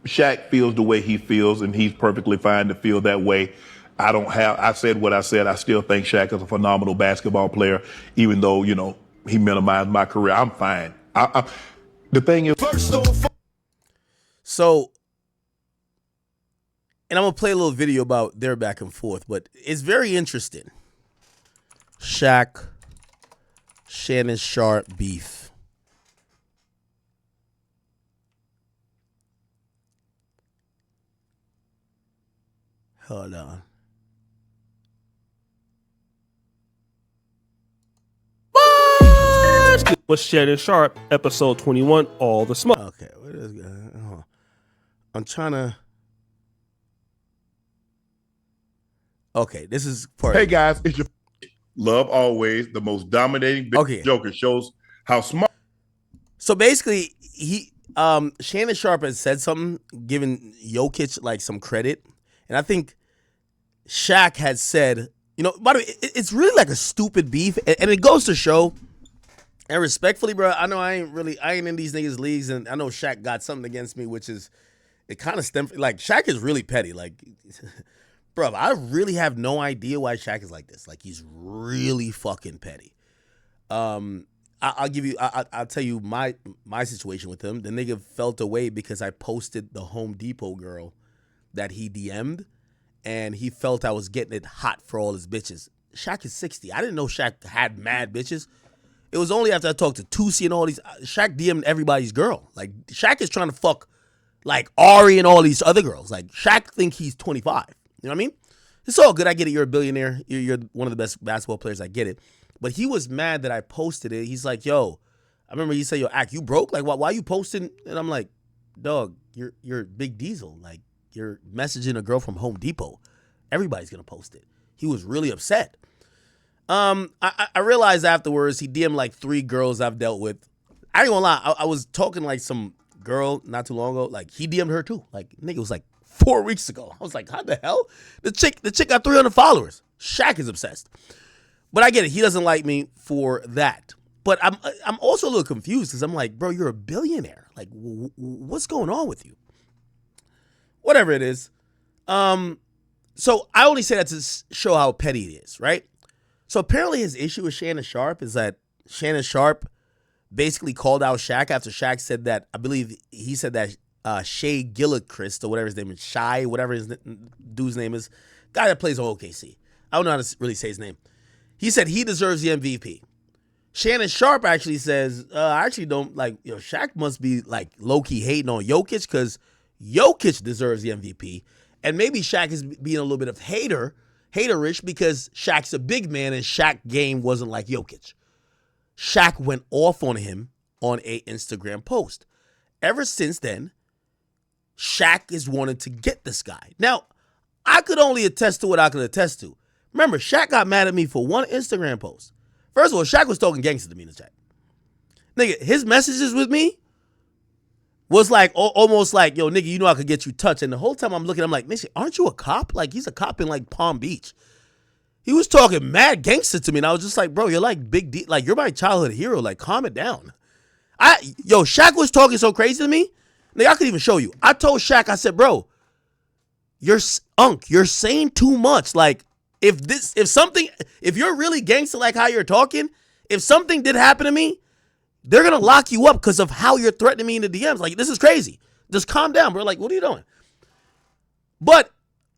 Shaq feels the way he feels, and he's perfectly fine to feel that way. I said what I said. I still think Shaq is a phenomenal basketball player, even though, he minimized my career. I'm fine. The thing is, so, and I'm going to play a little video about their back and forth, but it's very interesting. Shaq, Shannon Sharpe beef. Hold on. Was Shannon Sharpe, episode 21, All the Smoke. Okay, what is going? I'm trying to. Okay, this is part. Hey guys, it's your love always the most dominating joker, shows how smart. So basically, Shannon Sharpe has said something, giving Jokic like some credit, And I think Shaq had said, by the way, it's really like a stupid beef. And it goes to show, and respectfully, bro, I know I ain't in these niggas' leagues, and I know Shaq got something against me, which is, it kind of stems, like, Shaq is really petty. Like, bro, I really have no idea why Shaq is like this. Like, he's really fucking petty. I'll give you. I'll tell you my situation with him. The nigga felt away because I posted the Home Depot girl that he DM'd, and he felt I was getting it hot for all his bitches. Shaq is 60. I didn't know Shaq had mad bitches. It was only after I talked to Tusi and all these. Shaq DM'd everybody's girl. Like, Shaq is trying to fuck like Ari and all these other girls. Like, Shaq think he's 25. You know what I mean? It's all good. I get it. You're a billionaire. You're one of the best basketball players. I get it. But he was mad that I posted it. He's like, yo, I remember he said, yo, Ak, you broke? Like, why you posting? And I'm like, dog, you're Big Diesel. Like, you're messaging a girl from Home Depot. Everybody's going to post it. He was really upset. I realized afterwards he DM'd like 3 girls I've dealt with. I ain't gonna lie. I was talking like some girl not too long ago. Like, he DM'd her too. Like, nigga, it was like 4 weeks ago. I was like, how the hell? The chick got 300 followers. Shaq is obsessed. But I get it. He doesn't like me for that. But I'm also a little confused because I'm like, bro, you're a billionaire. Like, what's going on with you? Whatever it is. So I only say that to show how petty it is, right? So apparently his issue with Shannon Sharpe is that Shannon Sharpe basically called out Shaq after Shaq said that, I believe he said that Shea Gilchrist or whatever his name is, Shy, whatever his dude's name is, guy that plays on OKC. I don't know how to really say his name. He said he deserves the MVP. Shannon Sharpe actually says, I actually don't, like, Shaq must be, like, low-key hating on Jokic because Jokic deserves the MVP. And maybe Shaq is being a little bit of haterish because Shaq's a big man and Shaq's game wasn't like Jokic. Shaq went off on him on a Instagram post. Ever since then, Shaq is wanting to get this guy. Now, I could only attest to what I could attest to. Remember, Shaq got mad at me for one Instagram post. First of all, Shaq was talking gangster to me in the chat. Nigga, his messages with me was like almost like, yo, nigga, you know I could get you touched. And the whole time I'm looking, I'm like, nigga, aren't you a cop? Like, he's a cop in like Palm Beach. He was talking mad gangster to me, and I was just like, bro, you're like Big D. Like, you're my childhood hero. Like, calm it down. Shaq was talking so crazy to me. Nigga, I could even show you. I told Shaq, I said, bro, you're saying too much. Like, if you're really gangster like how you're talking, if something did happen to me, they're going to lock you up because of how you're threatening me in the DMs. Like, this is crazy. Just calm down, bro. Like, what are you doing? But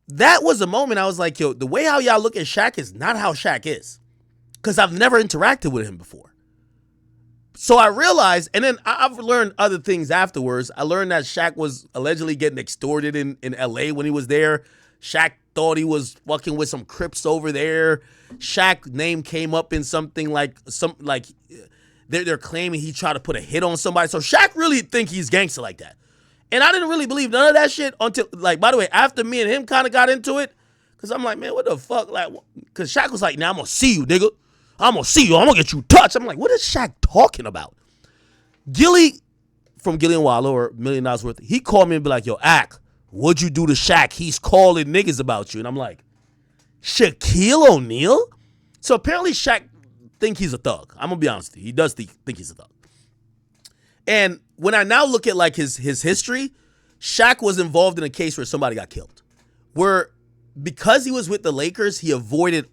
that was a moment I was like, yo, the way how y'all look at Shaq is not how Shaq is. Because I've never interacted with him before. So I realized, and then I've learned other things afterwards. I learned that Shaq was allegedly getting extorted in LA when he was there. Shaq thought he was fucking with some Crips over there. Shaq's name came up in something like they're claiming he tried to put a hit on somebody. So Shaq really think he's gangster like that. And I didn't really believe none of that shit until, like, by the way, after me and him kind of got into it, because I'm like, man, what the fuck? Like, because Shaq was like, nah, I'm going to see you, nigga. I'm going to see you. I'm going to get you touched. I'm like, what is Shaq talking about? Gilly from Gilly and Wallow, or $1 Million Worth, he called me and be like, yo, Ak, what'd you do to Shaq? He's calling niggas about you. And I'm like, Shaquille O'Neal? So apparently Shaq think he's a thug. I'm going to be honest with you. He does think he's a thug. And when I now look at like his history, Shaq was involved in a case where somebody got killed. Where because he was with the Lakers, he avoided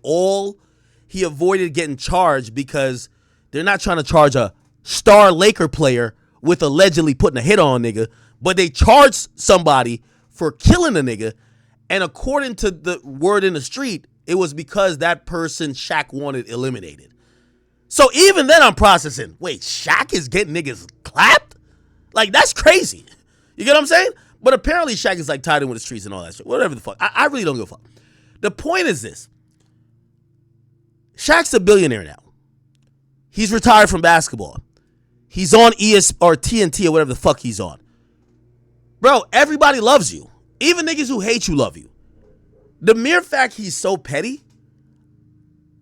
getting charged because they're not trying to charge a star Laker player with allegedly putting a hit on a nigga, but they charged somebody for killing a nigga. And according to the word in the street, it was because that person Shaq wanted eliminated. So even then I'm processing, wait, Shaq is getting niggas clapped? Like, that's crazy. You get what I'm saying? But apparently Shaq is like tied in with the streets and all that shit. Whatever the fuck. I really don't give a fuck. The point is this. Shaq's a billionaire now. He's retired from basketball. He's on ES or TNT or whatever the fuck he's on. Bro, everybody loves you. Even niggas who hate you love you. The mere fact he's so petty,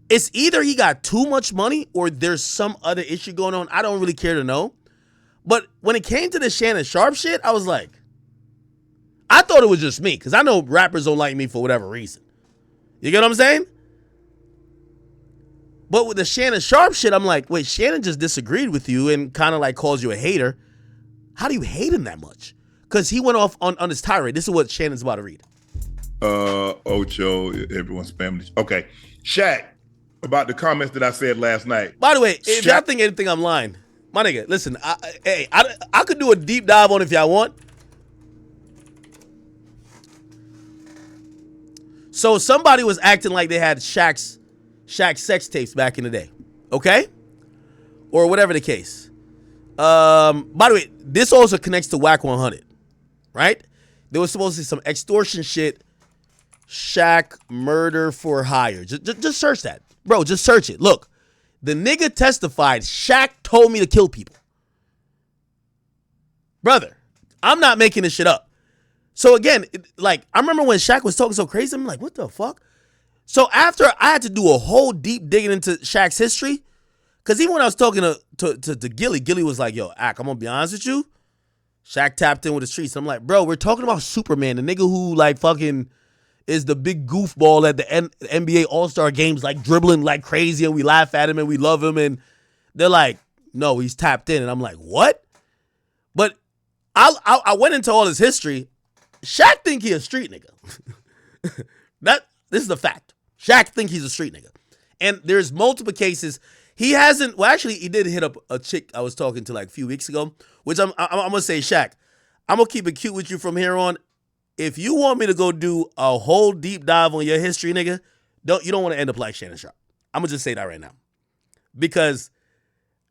it's either he got too much money or there's some other issue going on. I don't really care to know. But when it came to the Shannon Sharpe shit, I was like, I thought it was just me because I know rappers don't like me for whatever reason. You get what I'm saying? But with the Shannon Sharpe shit, I'm like, wait, Shannon just disagreed with you and kind of like calls you a hater. How do you hate him that much? Because he went off on his tirade. This is what Shannon's about to read. Ocho, everyone's family. Okay. Shaq, about the comments that I said last night. By the way, if y'all think anything I'm lying, my nigga, listen, I could do a deep dive on it if y'all want. So somebody was acting like they had Shaq's sex tapes back in the day, okay? Or whatever the case. By the way, this also connects to Whack 100, right? There was supposed to be some extortion shit, Shaq murder for hire. Just search that. Bro, just search it. Look, the nigga testified, Shaq told me to kill people. Brother, I'm not making this shit up. So again, like, I remember when Shaq was talking so crazy, I'm like, what the fuck? So after I had to do a whole deep digging into Shaq's history, because even when I was talking to Gilly, Gilly was like, yo, Ak, I'm going to be honest with you. Shaq tapped in with the streets. I'm like, bro, we're talking about Superman, the nigga who like fucking is the big goofball at the NBA All-Star games, like dribbling like crazy, and we laugh at him and we love him. And they're like, no, he's tapped in. And I'm like, what? But I went into all his history. Shaq think he a street nigga. This is the fact. Shaq think he's a street nigga. And there's multiple cases. He hasn't, well, actually, he did hit up a chick I was talking to like a few weeks ago, which I'm going to say, Shaq, I'm going to keep it cute with you from here on. If you want me to go do a whole deep dive on your history, nigga, you don't want to end up like Shannon Sharpe. I'm going to just say that right now. Because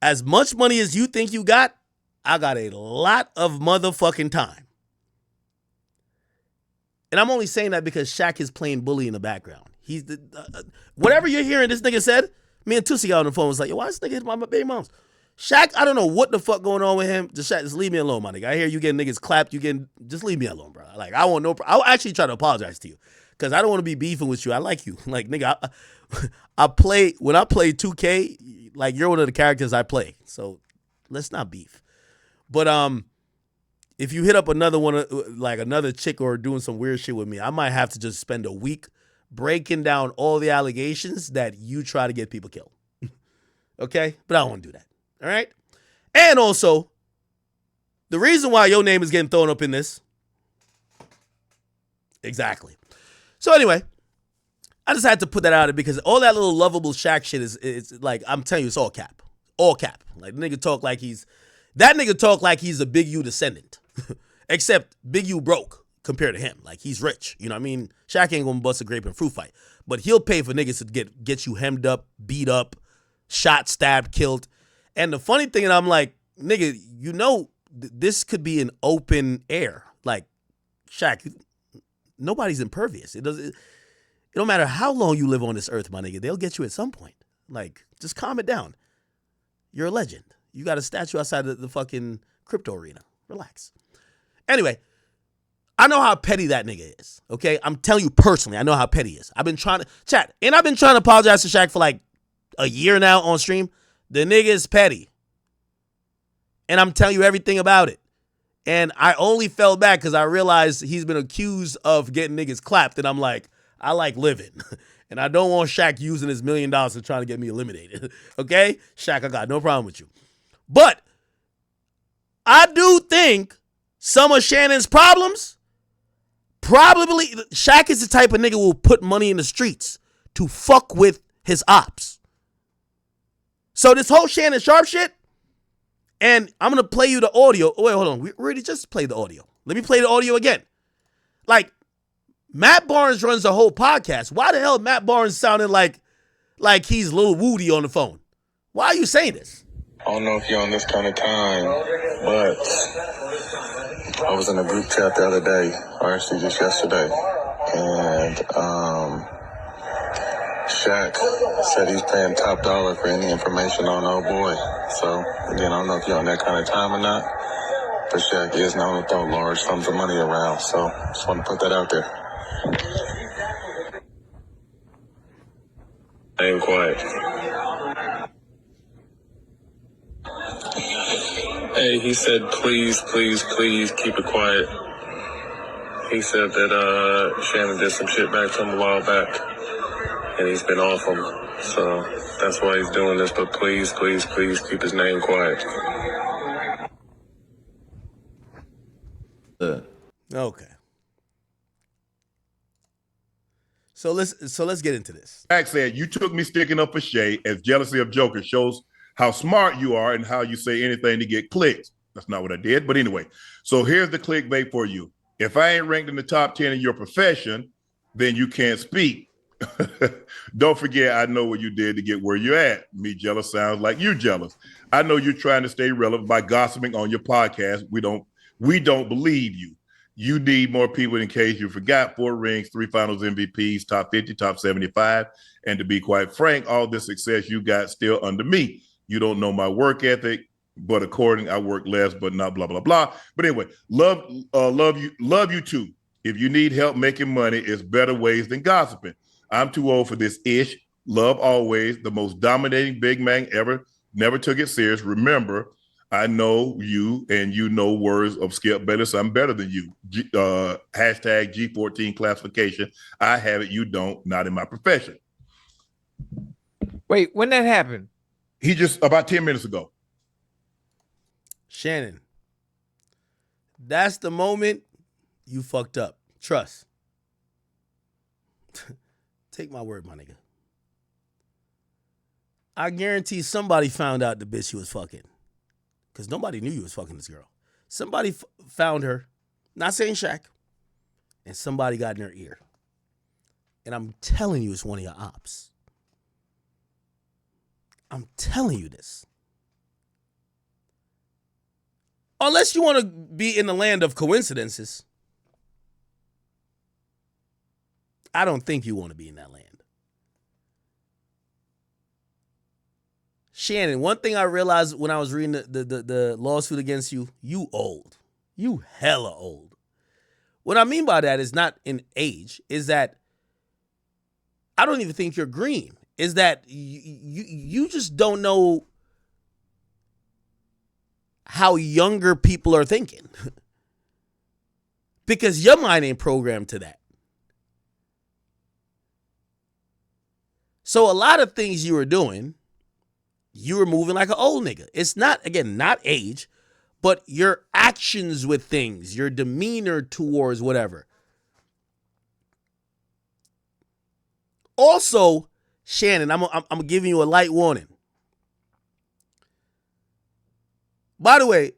as much money as you think you got, I got a lot of motherfucking time. And I'm only saying that because Shaq is playing bully in the background. He's whatever you're hearing this nigga said, me and Tussie got on the phone was like, yo, why this nigga hit my baby moms? Shaq, I don't know what the fuck going on with him. Just leave me alone, my nigga. I hear you getting niggas clapped. Just leave me alone, bro. Like, I'll actually try to apologize to you because I don't want to be beefing with you. I like you. Like, nigga, when I play 2K, like, you're one of the characters I play. So let's not beef. But if you hit up another one, like another chick or doing some weird shit with me, I might have to just spend a week breaking down all the allegations that you try to get people killed. Okay? But I don't want to do that. All right? And also, the reason why your name is getting thrown up in this. Exactly. So anyway, I just had to put that out there because all that little lovable Shaq shit is like, I'm telling you, it's all cap. All cap. Like, that nigga talk like he's a Big U descendant. Except Big U broke compared to him. Like, he's rich. You know what I mean? Shaq ain't gonna bust a grape and fruit fight. But he'll pay for niggas to get you hemmed up, beat up, shot, stabbed, killed. And the funny thing, and I'm like, nigga, you know, this could be an open air. Like, Shaq, nobody's impervious. It don't matter how long you live on this earth, my nigga. They'll get you at some point. Like, just calm it down. You're a legend. You got a statue outside the fucking crypto arena. Relax. Anyway, I know how petty that nigga is, okay? I'm telling you personally, I know how petty he is. I've been trying to apologize to Shaq for like a year now on stream. The nigga is petty. And I'm telling you everything about it. And I only fell back because I realized he's been accused of getting niggas clapped. And I'm like, I like living. And I don't want Shaq using his $1 million to try to get me eliminated. Okay? Shaq, I got no problem with you. But I do think some of Shannon's problems, probably Shaq is the type of nigga who will put money in the streets to fuck with his ops. So this whole Shannon Sharpe shit, and I'm going to play you the audio. Oh, wait, hold on. We already just played the audio. Let me play the audio again. Like, Matt Barnes runs the whole podcast. Why the hell Matt Barnes sounded like he's Lil Woody on the phone? Why are you saying this? I don't know if you're on this kind of time, but I was in a group chat the other day, or actually just yesterday, and Shaq said he's paying top dollar for any information on old boy. So, again, I don't know if you're on that kind of time or not, but Shaq is known to throw large sums of money around, so just want to put that out there. I am quiet. Hey, he said, please, please, please keep it quiet. He said that Shannon did some shit back to him a while back, and he's been off him. So that's why he's doing this. But please, please, please keep his name quiet. Okay. So let's get into this. Shaq said, "You took me sticking up for Shay as jealousy of Joker shows how smart you are and how you say anything to get clicks." That's not what I did, but anyway. So here's the clickbait for you. If I ain't ranked in the top 10 in your profession, then you can't speak. Don't forget, I know what you did to get where you're at. Me jealous sounds like you jealous. I know you're trying to stay relevant by gossiping on your podcast. We don't believe you. You need more people in case you forgot. 4 rings, 3 finals MVPs, top 50, top 75. And to be quite frank, all this success you got still under me. You don't know my work ethic, but according, I work less, but not blah, blah, blah. But anyway, love you too. If you need help making money, it's better ways than gossiping. I'm too old for this ish. Love always. The most dominating big man ever. Never took it serious. Remember, I know you and you know words of Skip Bayless. I'm better than you. Hashtag G14 classification. I have it. You don't. Not in my profession. Wait, when that happened? He just about 10 minutes ago. Shannon, that's the moment you fucked up. Trust. Take my word, my nigga. I guarantee somebody found out the bitch you was fucking. Because nobody knew you was fucking this girl. Somebody found her, not saying Shaq, and somebody got in her ear. And I'm telling you it's one of your ops. I'm telling you this. Unless you want to be in the land of coincidences. I don't think you want to be in that land. Shannon, one thing I realized when I was reading the lawsuit against you, you old. You hella old. What I mean by that is not in age, is that I don't even think you're green. Is that you just don't know how younger people are thinking. Because your mind ain't programmed to that. So a lot of things you were doing, you were moving like an old nigga. It's not, again, not age, but your actions with things, your demeanor towards whatever. Also, Shannon, I'm giving you a light warning. By the way,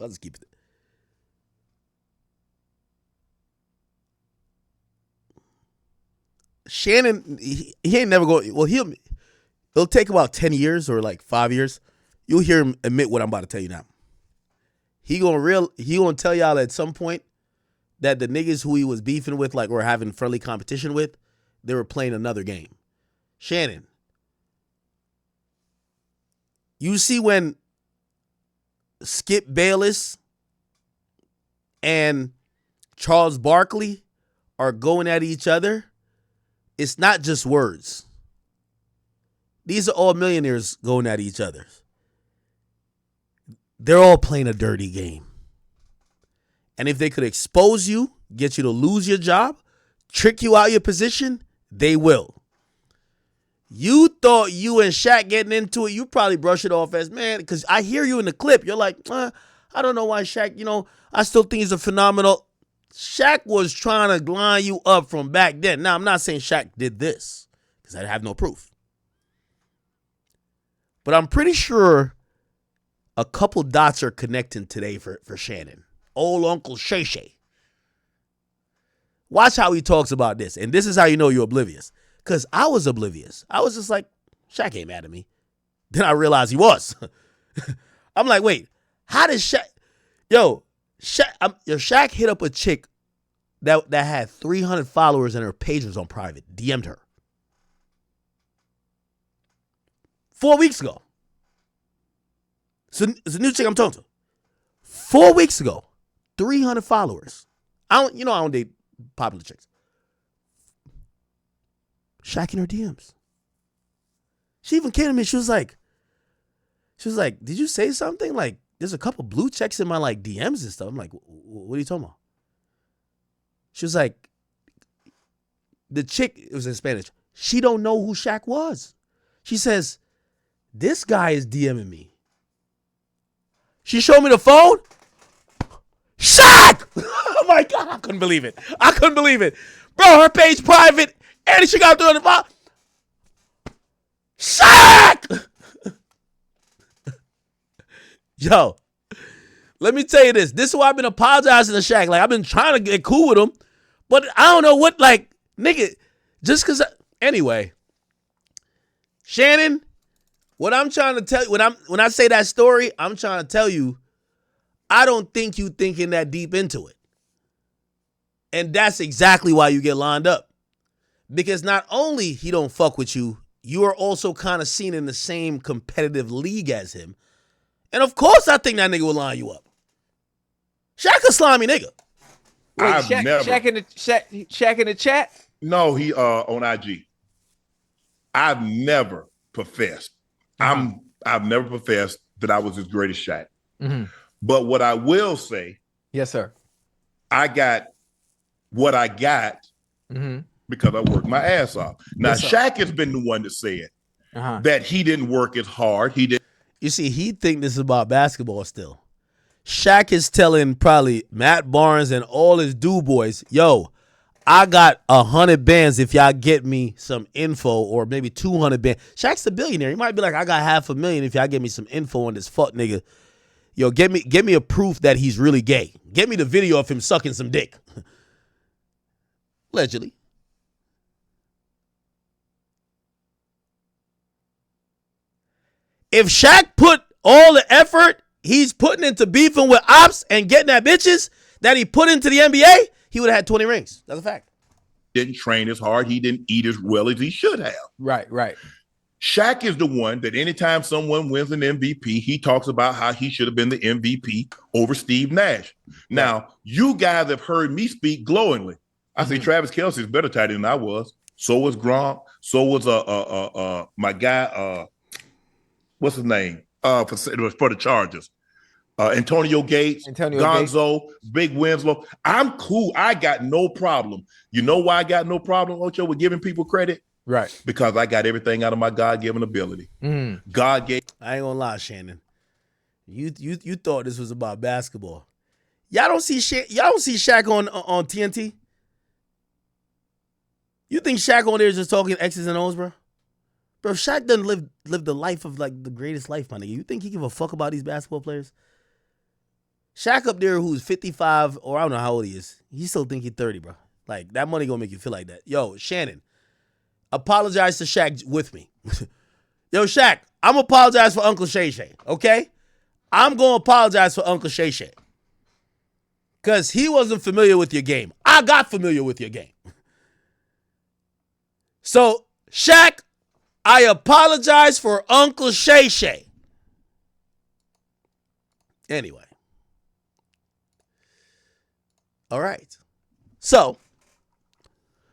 I'll just keep it. Shannon, he ain't never going. Well, it'll take about 10 years or like 5 years. You'll hear him admit what I'm about to tell you now. He gonna tell y'all at some point that the niggas who he was beefing with, like, or having friendly competition with, they were playing another game. Shannon, you see when Skip Bayless and Charles Barkley are going at each other, it's not just words. These are all millionaires going at each other. They're all playing a dirty game. And if they could expose you, get you to lose your job, trick you out of your position, they will. You thought you and Shaq getting into it, you probably brush it off as, man, because I hear you in the clip. You're like, I don't know why Shaq, I still think he's a phenomenal. Shaq was trying to line you up from back then. Now, I'm not saying Shaq did this because I have no proof. But I'm pretty sure a couple dots are connecting today for Shannon. Old Uncle Shay Shay. Watch how he talks about this. And this is how you know you're oblivious. Because I was oblivious. I was just like, Shaq ain't mad at me. Then I realized he was. I'm like, wait, how did Shaq... Shaq hit up a chick that had 300 followers and her page was on private. DM'd her. 4 weeks ago. So it's a new chick I'm talking to. 4 weeks ago. 300 followers. I don't date popular chicks. Shaq in her DMs. She even came to me. She was like, did you say something? Like, there's a couple blue checks in my like DMs and stuff. I'm like, what are you talking about? She was like, the chick, it was in Spanish, she don't know who Shaq was. She says, this guy is DMing me. She showed me the phone. Shaq! Oh my God, I couldn't believe it. Bro, her page private, and she got through the phone. Shaq! Yo, let me tell you this. This is why I've been apologizing to Shaq. Like, I've been trying to get cool with him, but I don't know what, like, nigga, just because. Anyway, Shannon, what I'm trying to tell you, when I say that story, I'm trying to tell you, I don't think you thinking that deep into it. And that's exactly why you get lined up. Because not only he don't fuck with you, you are also kind of seen in the same competitive league as him. And of course I think that nigga will line you up. Shaq a slimy nigga. Wait, I've never. Shaq in the chat? No, he on IG. I've never professed. I've never professed that I was as great as Shaq. Mm-hmm. But what I will say, yes, sir, I got what I got because I worked my ass off. Now, yes, Shaq has been the one to say it, that he didn't work as hard. He didn't. You see, he think this is about basketball still. Shaq is telling probably Matt Barnes and all his boys, yo, I got 100 bands if y'all get me some info, or maybe 200 bands. Shaq's a billionaire. He might be like, I got $500,000 if y'all get me some info on this fuck nigga. Yo, get me a proof that he's really gay. Get me the video of him sucking some dick. Allegedly. If Shaq put all the effort he's putting into beefing with ops and getting at bitches that he put into the NBA, he would have had 20 rings. That's a fact. Didn't train as hard. He didn't eat as well as he should have. Right. Shaq is the one that anytime someone wins an MVP, he talks about how he should have been the MVP over Steve Nash. Now, you guys have heard me speak glowingly. I say Travis Kelce is better tight than I was. So was Gronk. So was my guy, what's his name? For the Chargers. Antonio Gates, Gonzo, Big Winslow. I'm cool. I got no problem. You know why I got no problem, Ocho, with giving people credit? Right. Because I got everything out of my God-given ability. God gave. I ain't gonna lie, Shannon. You thought this was about basketball. Y'all don't see Shaq on TNT? You think Shaq on there is just talking X's and O's, bro? Bro, if Shaq doesn't live the life of like the greatest life, my nigga, you think he give a fuck about these basketball players? Shaq up there who's 55, or I don't know how old he is, he still think he's 30, bro. Like, that money gonna make you feel like that. Yo, Shannon, apologize to Shaq with me. Yo, Shaq, I'm apologize for Uncle Shay Shay, okay? I'm gonna apologize for Uncle Shay Shay. Because he wasn't familiar with your game. I got familiar with your game. So, Shaq, I apologize for Uncle Shay Shay. Anyway. All right. So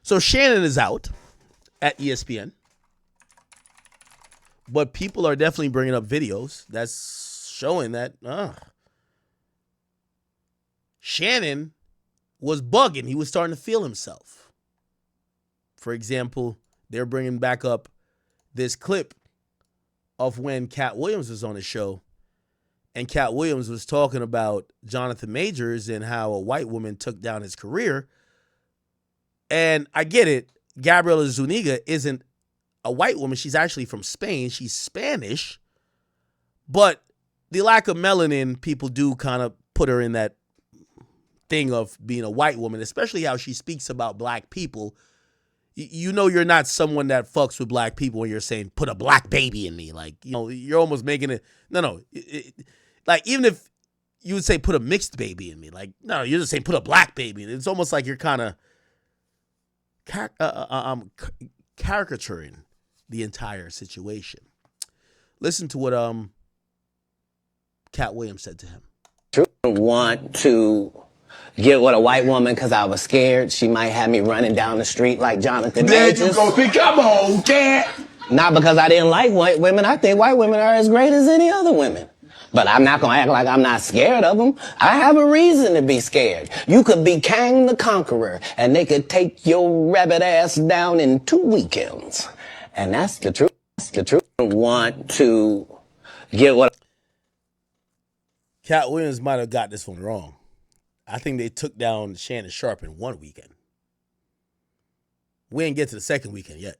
Shannon is out at ESPN. But people are definitely bringing up videos that's showing that Shannon was bugging. He was starting to feel himself. For example, they're bringing back up this clip of when Cat Williams was on the show, and Cat Williams was talking about Jonathan Majors and how a white woman took down his career. And I get it. Gabriela Zuniga isn't a white woman. She's actually from Spain. She's Spanish. But the lack of melanin, people do kind of put her in that thing of being a white woman, especially how she speaks about black people. You know you're not someone that fucks with black people when you're saying, put a black baby in me. Like, you know, you're almost making it. No. Like, even if you would say, put a mixed baby in me. Like, no, you're just saying, put a black baby in it. It's almost like you're kind of caricaturing the entire situation. Listen to what Cat Williams said to him. I want to get with a white woman because I was scared she might have me running down the street like Jonathan Majors. There you go. See, come on, Cat. Not because I didn't like white women. I think white women are as great as any other women. But I'm not gonna act like I'm not scared of them. I have a reason to be scared. You could be Kang the Conqueror, and they could take your rabbit ass down in 2 weekends. And that's the truth. That's the truth. I want to get what... Cat Williams might have got this one wrong. I think they took down Shannon Sharpe in 1 weekend. We ain't get to the second weekend yet.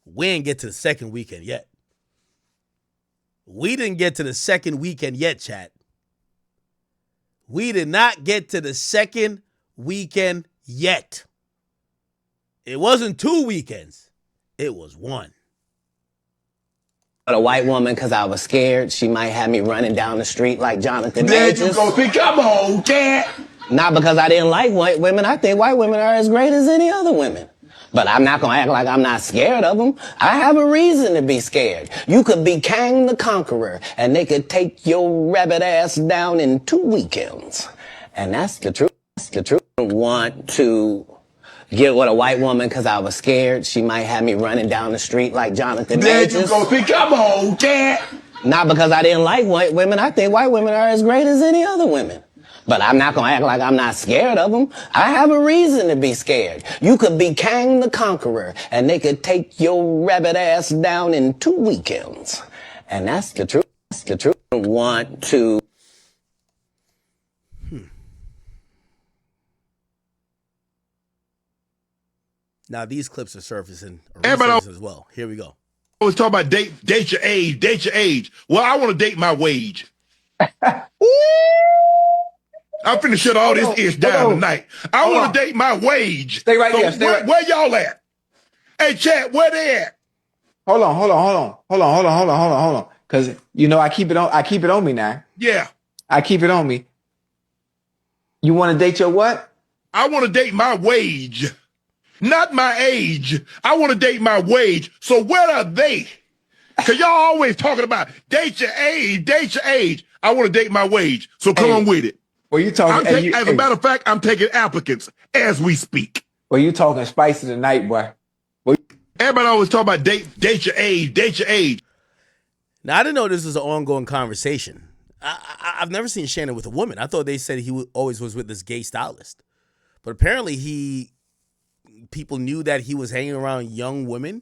We didn't get to the second weekend yet, chat. We did not get to the second weekend yet. It wasn't 2 weekends. It was 1. A white woman because I was scared she might have me running down the street like Jonathan There Majors. you go. Come on, cat. Not because I didn't like white women. I think white women are as great as any other women. But I'm not going to act like I'm not scared of them. I have a reason to be scared. You could be Kang the Conqueror, and they could take your rabbit ass down in 2 weekends. And that's the truth. That's the truth. I want to get with a white woman because I was scared she might have me running down the street like Jonathan Majors. There you go. Come on, cat. Not because I didn't like white women. I think white women are as great as any other women. But I'm not going to act like I'm not scared of them. I have a reason to be scared. You could be Kang the Conqueror, and they could take your rabbit ass down in 2 weekends. And that's the truth. That's the truth. I want to... Now these clips are surfacing Everybody as well. Here we go. always talk about date your age. Well, I want to date my wage. I'm finna shut all this ish down tonight. I want to date my wage. Stay right there. Stay right. Where y'all at? Hey, chat, where they at? Hold on. Cause you know I keep it on me now. Yeah. I keep it on me. You want to date your what? I want to date my wage. Not my age. I want to date my wage. So where are they? Cause y'all always talking about date your age. I want to date my wage. So come on with it. Well, you talking? As a matter of fact, I'm taking applicants as we speak. Well, you talking spicy tonight, boy. Everybody always talk about date your age. Now, I didn't know this was an ongoing conversation. I've never seen Shannon with a woman. I thought they said he always was with this gay stylist. But apparently people knew that he was hanging around young women.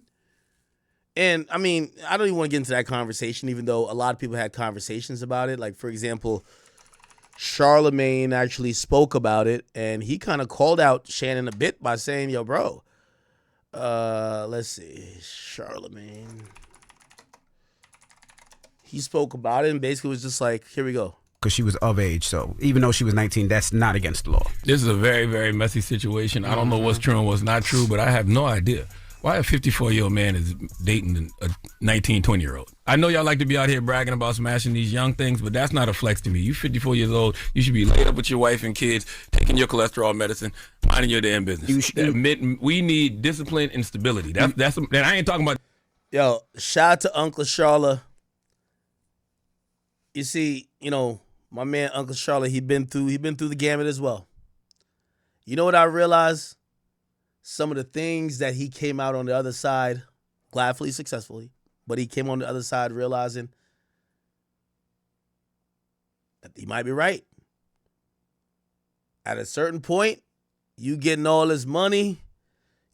And, I mean, I don't even want to get into that conversation, even though a lot of people had conversations about it. Like, for example, Charlemagne actually spoke about it, and he kind of called out Shannon a bit by saying, yo, bro, let's see, Charlemagne. He spoke about it and basically was just like, here we go. Because she was of age, so even though she was 19, that's not against the law. This is a very, very messy situation. I don't know what's true and what's not true, but I have no idea why a 54-year-old man is dating a 19, 20-year-old. I know y'all like to be out here bragging about smashing these young things, but that's not a flex to me. You 54 years old, you should be laid up with your wife and kids, taking your cholesterol medicine, minding your damn business. We need discipline and stability. That's and I ain't talking about... Yo, shout out to Uncle Charla. You see, you know, my man Uncle Charlotte, he been through the gamut as well. You know what I realized? Some of the things that he came out on the other side, gladfully, successfully, but he came on the other side realizing that he might be right. At a certain point, you getting all this money,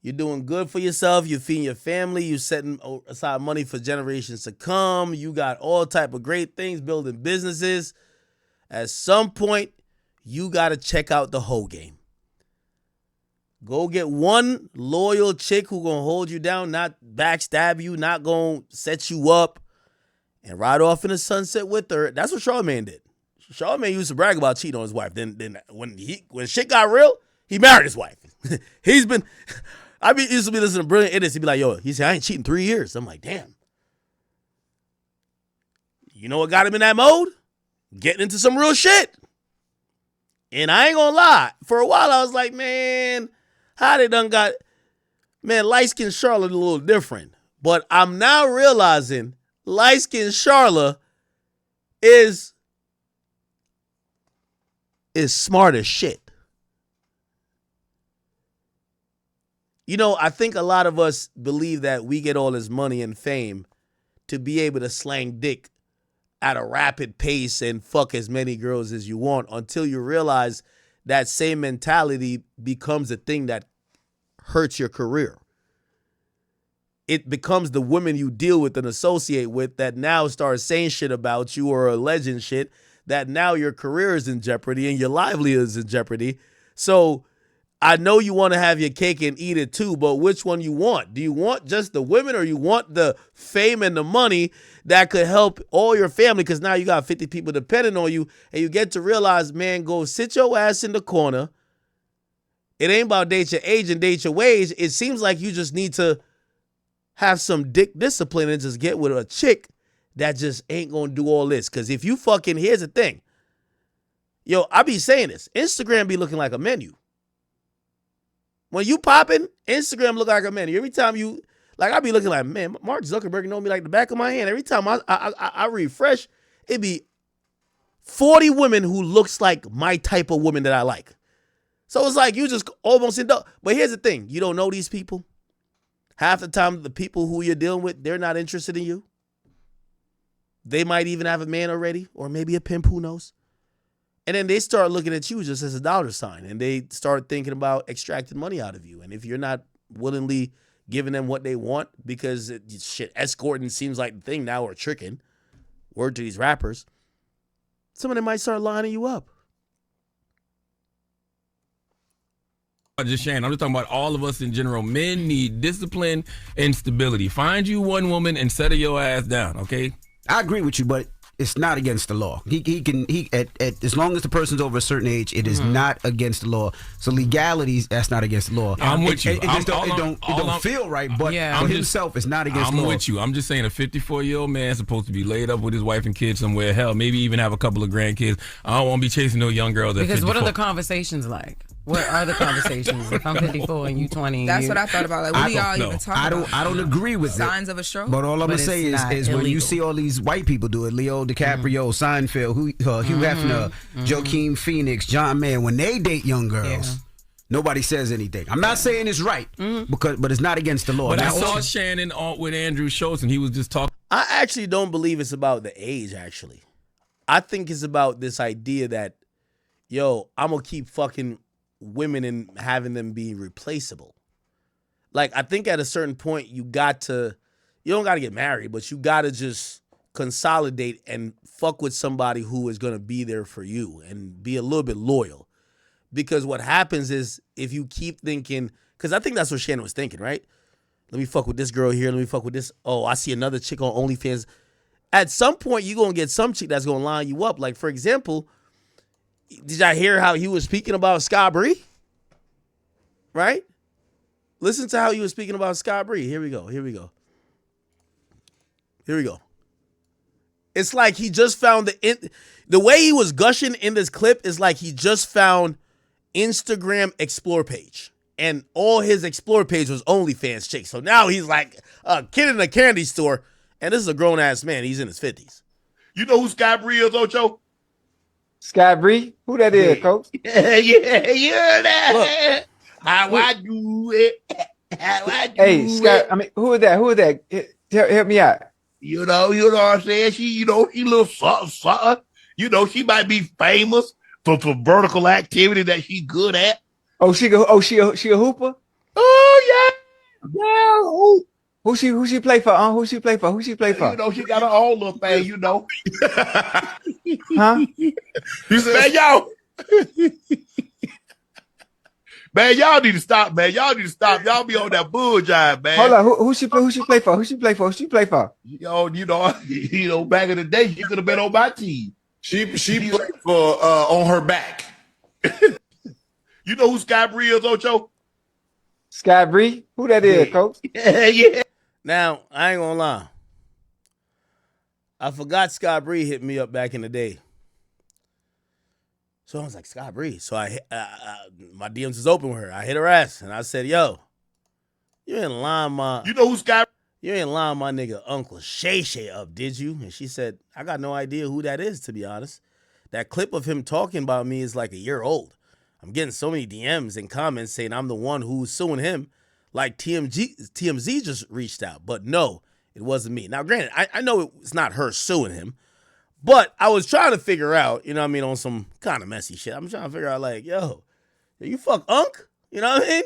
you're doing good for yourself, you're feeding your family, you're setting aside money for generations to come, you got all type of great things, building businesses. At some point, you got to check out the whole game. Go get one loyal chick who going to hold you down, not backstab you, not going to set you up, and ride off in the sunset with her. That's what Charlemagne did. Charlemagne used to brag about cheating on his wife. Then when shit got real, he married his wife. Used to be listening to Brilliant Idiots. He'd be like, yo, he said, I ain't cheating 3 years. I'm like, damn. You know what got him in that mode? Getting into some real shit. And I ain't gonna lie, for a while I was like, man, how they done got, man, light-skinned Charlotte a little different. But I'm now realizing light-skinned Charlotte is smart as shit. You know, I think a lot of us believe that we get all this money and fame to be able to slang dick at a rapid pace and fuck as many girls as you want until you realize that same mentality becomes a thing that hurts your career. It becomes the women you deal with and associate with that now start saying shit about you or alleging shit that now your career is in jeopardy and your livelihood is in jeopardy. So I know you want to have your cake and eat it too, but which one you want? Do you want just the women or you want the fame and the money that could help all your family? Because now you got 50 people depending on you and you get to realize, man, go sit your ass in the corner. It ain't about date your age and date your wage. It seems like you just need to have some dick discipline and just get with a chick that just ain't gonna do all this. Because if you fucking, here's the thing. Yo, I be saying this. Instagram be looking like a menu. When you popping, Instagram look like a menu. Every time you, like, I be looking like, man, Mark Zuckerberg know me like the back of my hand. Every time I refresh, it be 40 women who looks like my type of woman that I like. So it's like you just almost end up. But here's the thing. You don't know these people. Half the time, the people who you're dealing with, they're not interested in you. They might even have a man already, or maybe a pimp, who knows? And then they start looking at you just as a dollar sign, and they start thinking about extracting money out of you. And if you're not willingly giving them what they want, because escorting seems like the thing now, or tricking, word to these rappers, some of them might start lining you up. Just Shannon, I'm just talking about all of us in general. Men need discipline and stability. Find you one woman and settle your ass down, okay? I agree with you, but it's not against the law. He can as long as the person's over a certain age, it is not against the law. So legalities, that's not against the law. I'm with you. It don't feel right, but for himself, it's not against the law. I'm with you. I'm just saying a 54-year-old man is supposed to be laid up with his wife and kids somewhere. Hell, maybe even have a couple of grandkids. I don't want to be chasing no young girls at 54. Because what are the conversations like? What are the conversations? If I'm 54 and you 20. That's what I thought about. Like, what do y'all even talk about? I don't agree with signs of a stroke. But all I'm going to say is when you see all these white people do it, Leo DiCaprio, Seinfeld, Hugh Hefner, Joaquin Phoenix, John Mayer, when they date young girls, nobody says anything. I'm not saying it's right, but it's not against the law. But I saw Shannon with Andrew Schultz, and he was just talking. I actually don't believe it's about the age, actually. I think it's about this idea that, yo, I'm going to keep fucking women and having them be replaceable. Like, I think at a certain point you don't got to get married, but you got to just consolidate and fuck with somebody who is going to be there for you and be a little bit loyal. Because what happens is if you keep thinking, because I think that's what Shannon was thinking, right? Let me fuck with this girl here. Let me fuck with this. Oh, I see another chick on OnlyFans. At some point, you're going to get some chick that's going to line you up. Like, for example, did y'all hear how he was speaking about Scott Bree? Right? Listen to how he was speaking about Scott Bree. Here we go. It's like he just found the way he was gushing in this clip is like he just found Instagram Explore page. And all his Explore page was OnlyFans chicks. So now he's like a kid in a candy store. And this is a grown-ass man. He's in his 50s. You know who Scott Bree is, Ocho? Scott Bree? Who that is, Coach? Yeah. Look, how I do it. Hey, Scott, I mean, who is that? Help me out. You know what I'm saying? She little something. She might be famous for vertical activity that she's good at. She a hooper? Oh, yeah. Yeah. Who she play for? Who she play for? She got her own little thing, Huh? Man, y'all need to stop, man. Y'all be on that bull jive, man. Hold on. Who she play for? Yo, back in the day, she could have been on my team. She played for on her back. You know who Scott Bree is, Ocho? Scott Bree? Who that is, Coach? Yeah. Now, I ain't gonna lie. I forgot Scott Bree hit me up back in the day. So I was like, Scott Bree. So my DMs was open with her. I hit her ass and I said, yo, you ain't lying my nigga Uncle Shay Shay up, did you? And she said, I got no idea who that is, to be honest. That clip of him talking about me is like a year old. I'm getting so many DMs and comments saying I'm the one who's suing him. Like TMZ just reached out. But no, it wasn't me. Now, granted, I know it's not her suing him, But I was trying to figure out, you know what I mean, on some kind of messy shit. I'm trying to figure out, like, yo, you fuck Unc? You know what I mean?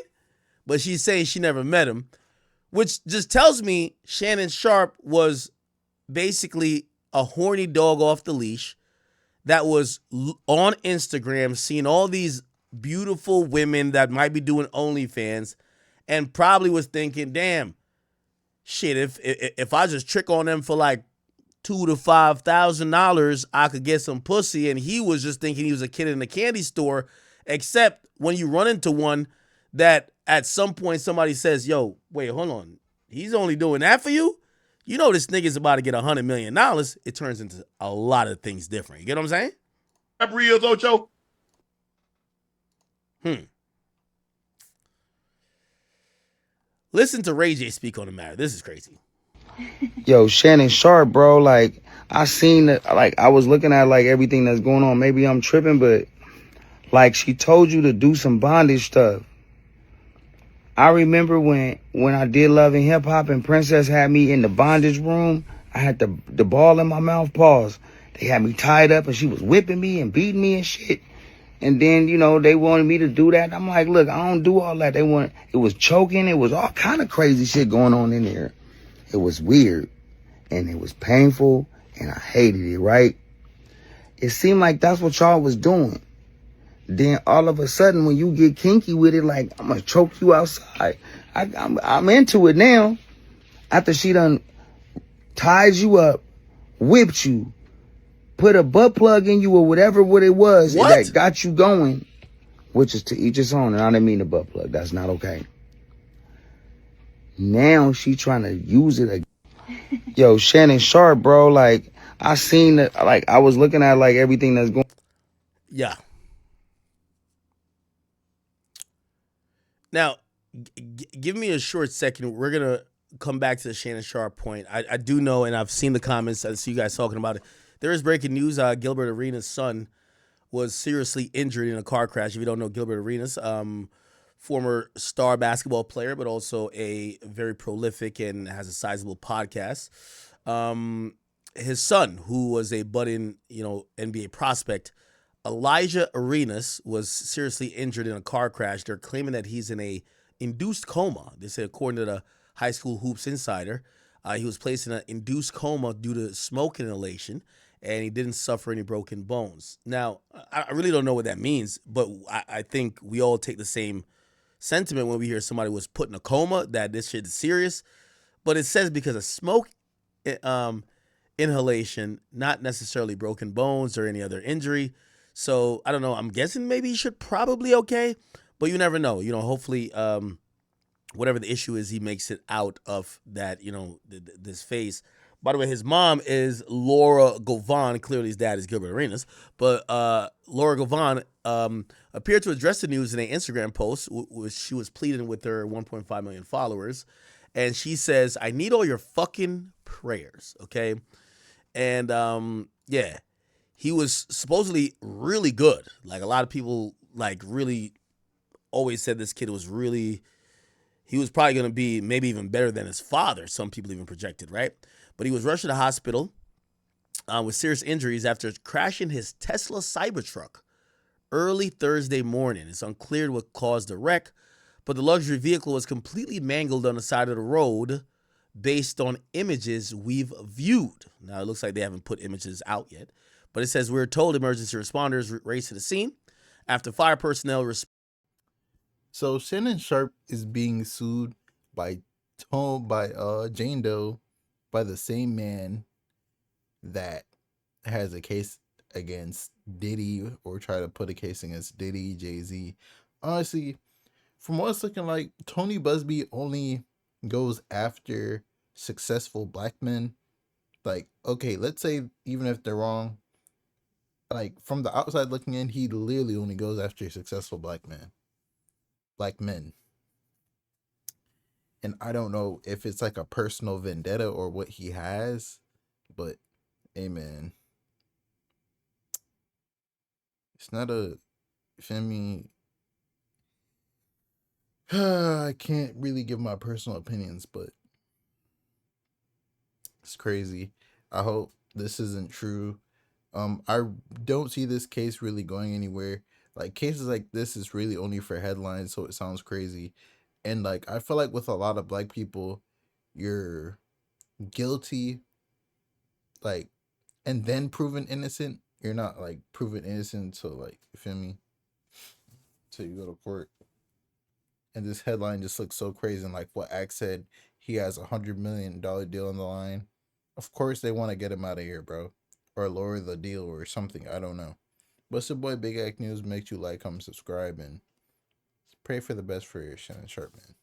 But she's saying she never met him, which just tells me Shannon Sharpe was basically a horny dog off the leash that was on Instagram seeing all these beautiful women that might be doing OnlyFans and probably was thinking, damn, shit, if I just trick on them for like $2,000 to $5,000, I could get some pussy. And he was just thinking he was a kid in a candy store, except when you run into one that at some point somebody says, yo, wait, hold on. He's only doing that for you? You know this nigga's about to get $100 million. It turns into a lot of things different. You get what I'm saying? Reels, Ocho. Listen to Ray J speak on the matter. This is crazy. Yo, Shannon Sharpe, bro, like, I seen that, like, I was looking at, like, everything that's going on. Maybe I'm tripping, but, like, she told you to do some bondage stuff. I remember when I did Love and Hip Hop and Princess had me in the bondage room, I had the ball in my mouth, pause. They had me tied up and she was whipping me and beating me and shit. And then, you know, they wanted me to do that. I'm like, look, I don't do all that. It was choking. It was all kind of crazy shit going on in there. It was weird and it was painful and I hated it, right? It seemed like that's what y'all was doing. Then all of a sudden, when you get kinky with it, like, I'm gonna choke you outside. I'm into it now. After she done ties you up, whipped you, put a butt plug in you or whatever what it was that got you going, which is to each his own. And I didn't mean the butt plug. That's not okay. Now she trying to use it again. Yo, Shannon Sharpe, bro, like, I seen that, like, I was looking at, like, everything that's going. Yeah. Now, give me a short second. We're going to come back to the Shannon Sharpe point. I do know, and I've seen the comments. I see you guys talking about it. There is breaking news. Gilbert Arenas' son was seriously injured in a car crash. If you don't know Gilbert Arenas, former star basketball player, but also a very prolific and has a sizable podcast. His son, who was a budding, NBA prospect, Elijah Arenas, was seriously injured in a car crash. They're claiming that he's in a induced coma. They said, according to the High School Hoops Insider, he was placed in an induced coma due to smoke inhalation, and he didn't suffer any broken bones. Now, I really don't know what that means, but I think we all take the same sentiment when we hear somebody was put in a coma, that this shit is serious. But it says because of smoke inhalation, not necessarily broken bones or any other injury. So I don't know. I'm guessing maybe he should probably okay, but you never know. Hopefully, whatever the issue is, he makes it out of that. This phase. By the way, his mom is Laura Govan. Clearly, his dad is Gilbert Arenas. But Laura Govan appeared to address the news in an Instagram post, which she was pleading with her 1.5 million followers, and she says, "I need all your fucking prayers." Okay, and yeah. He was supposedly really good. Like, a lot of people, like, really always said this kid was he was probably going to be maybe even better than his father. Some people even projected, right? But he was rushed to the hospital with serious injuries after crashing his Tesla Cybertruck early Thursday morning. It's unclear what caused the wreck, but the luxury vehicle was completely mangled on the side of the road based on images we've viewed. Now, it looks like they haven't put images out yet. But it says, we're told emergency responders raced to the scene after fire personnel. So Shannon Sharpe is being sued by Jane Doe, by the same man that has a case against Diddy, or try to put a case against Diddy, Jay-Z. Honestly, from what it's looking like, Tony Busby only goes after successful black men. Like, okay, let's say even if they're wrong, like, from the outside looking in, he literally only goes after successful black men. And I don't know if it's like a personal vendetta or what he has, but hey, man, it's not a family. I can't really give my personal opinions, but it's crazy. I hope this isn't true. I don't see this case really going anywhere. Like cases like this is really only for headlines, so it sounds crazy. And like I feel like with a lot of black people, you're guilty, like, and then proven innocent. You're not like proven innocent until, like, you feel me? Till you go to court. And this headline just looks so crazy. And like what Axe said, he has $100 million deal on the line. Of course they want to get him out of here, bro. Or lower the deal or something. I don't know. But it's your boy Big Act News. Make sure you like, comment, subscribe, and pray for the best for your Shannon Sharpe, man.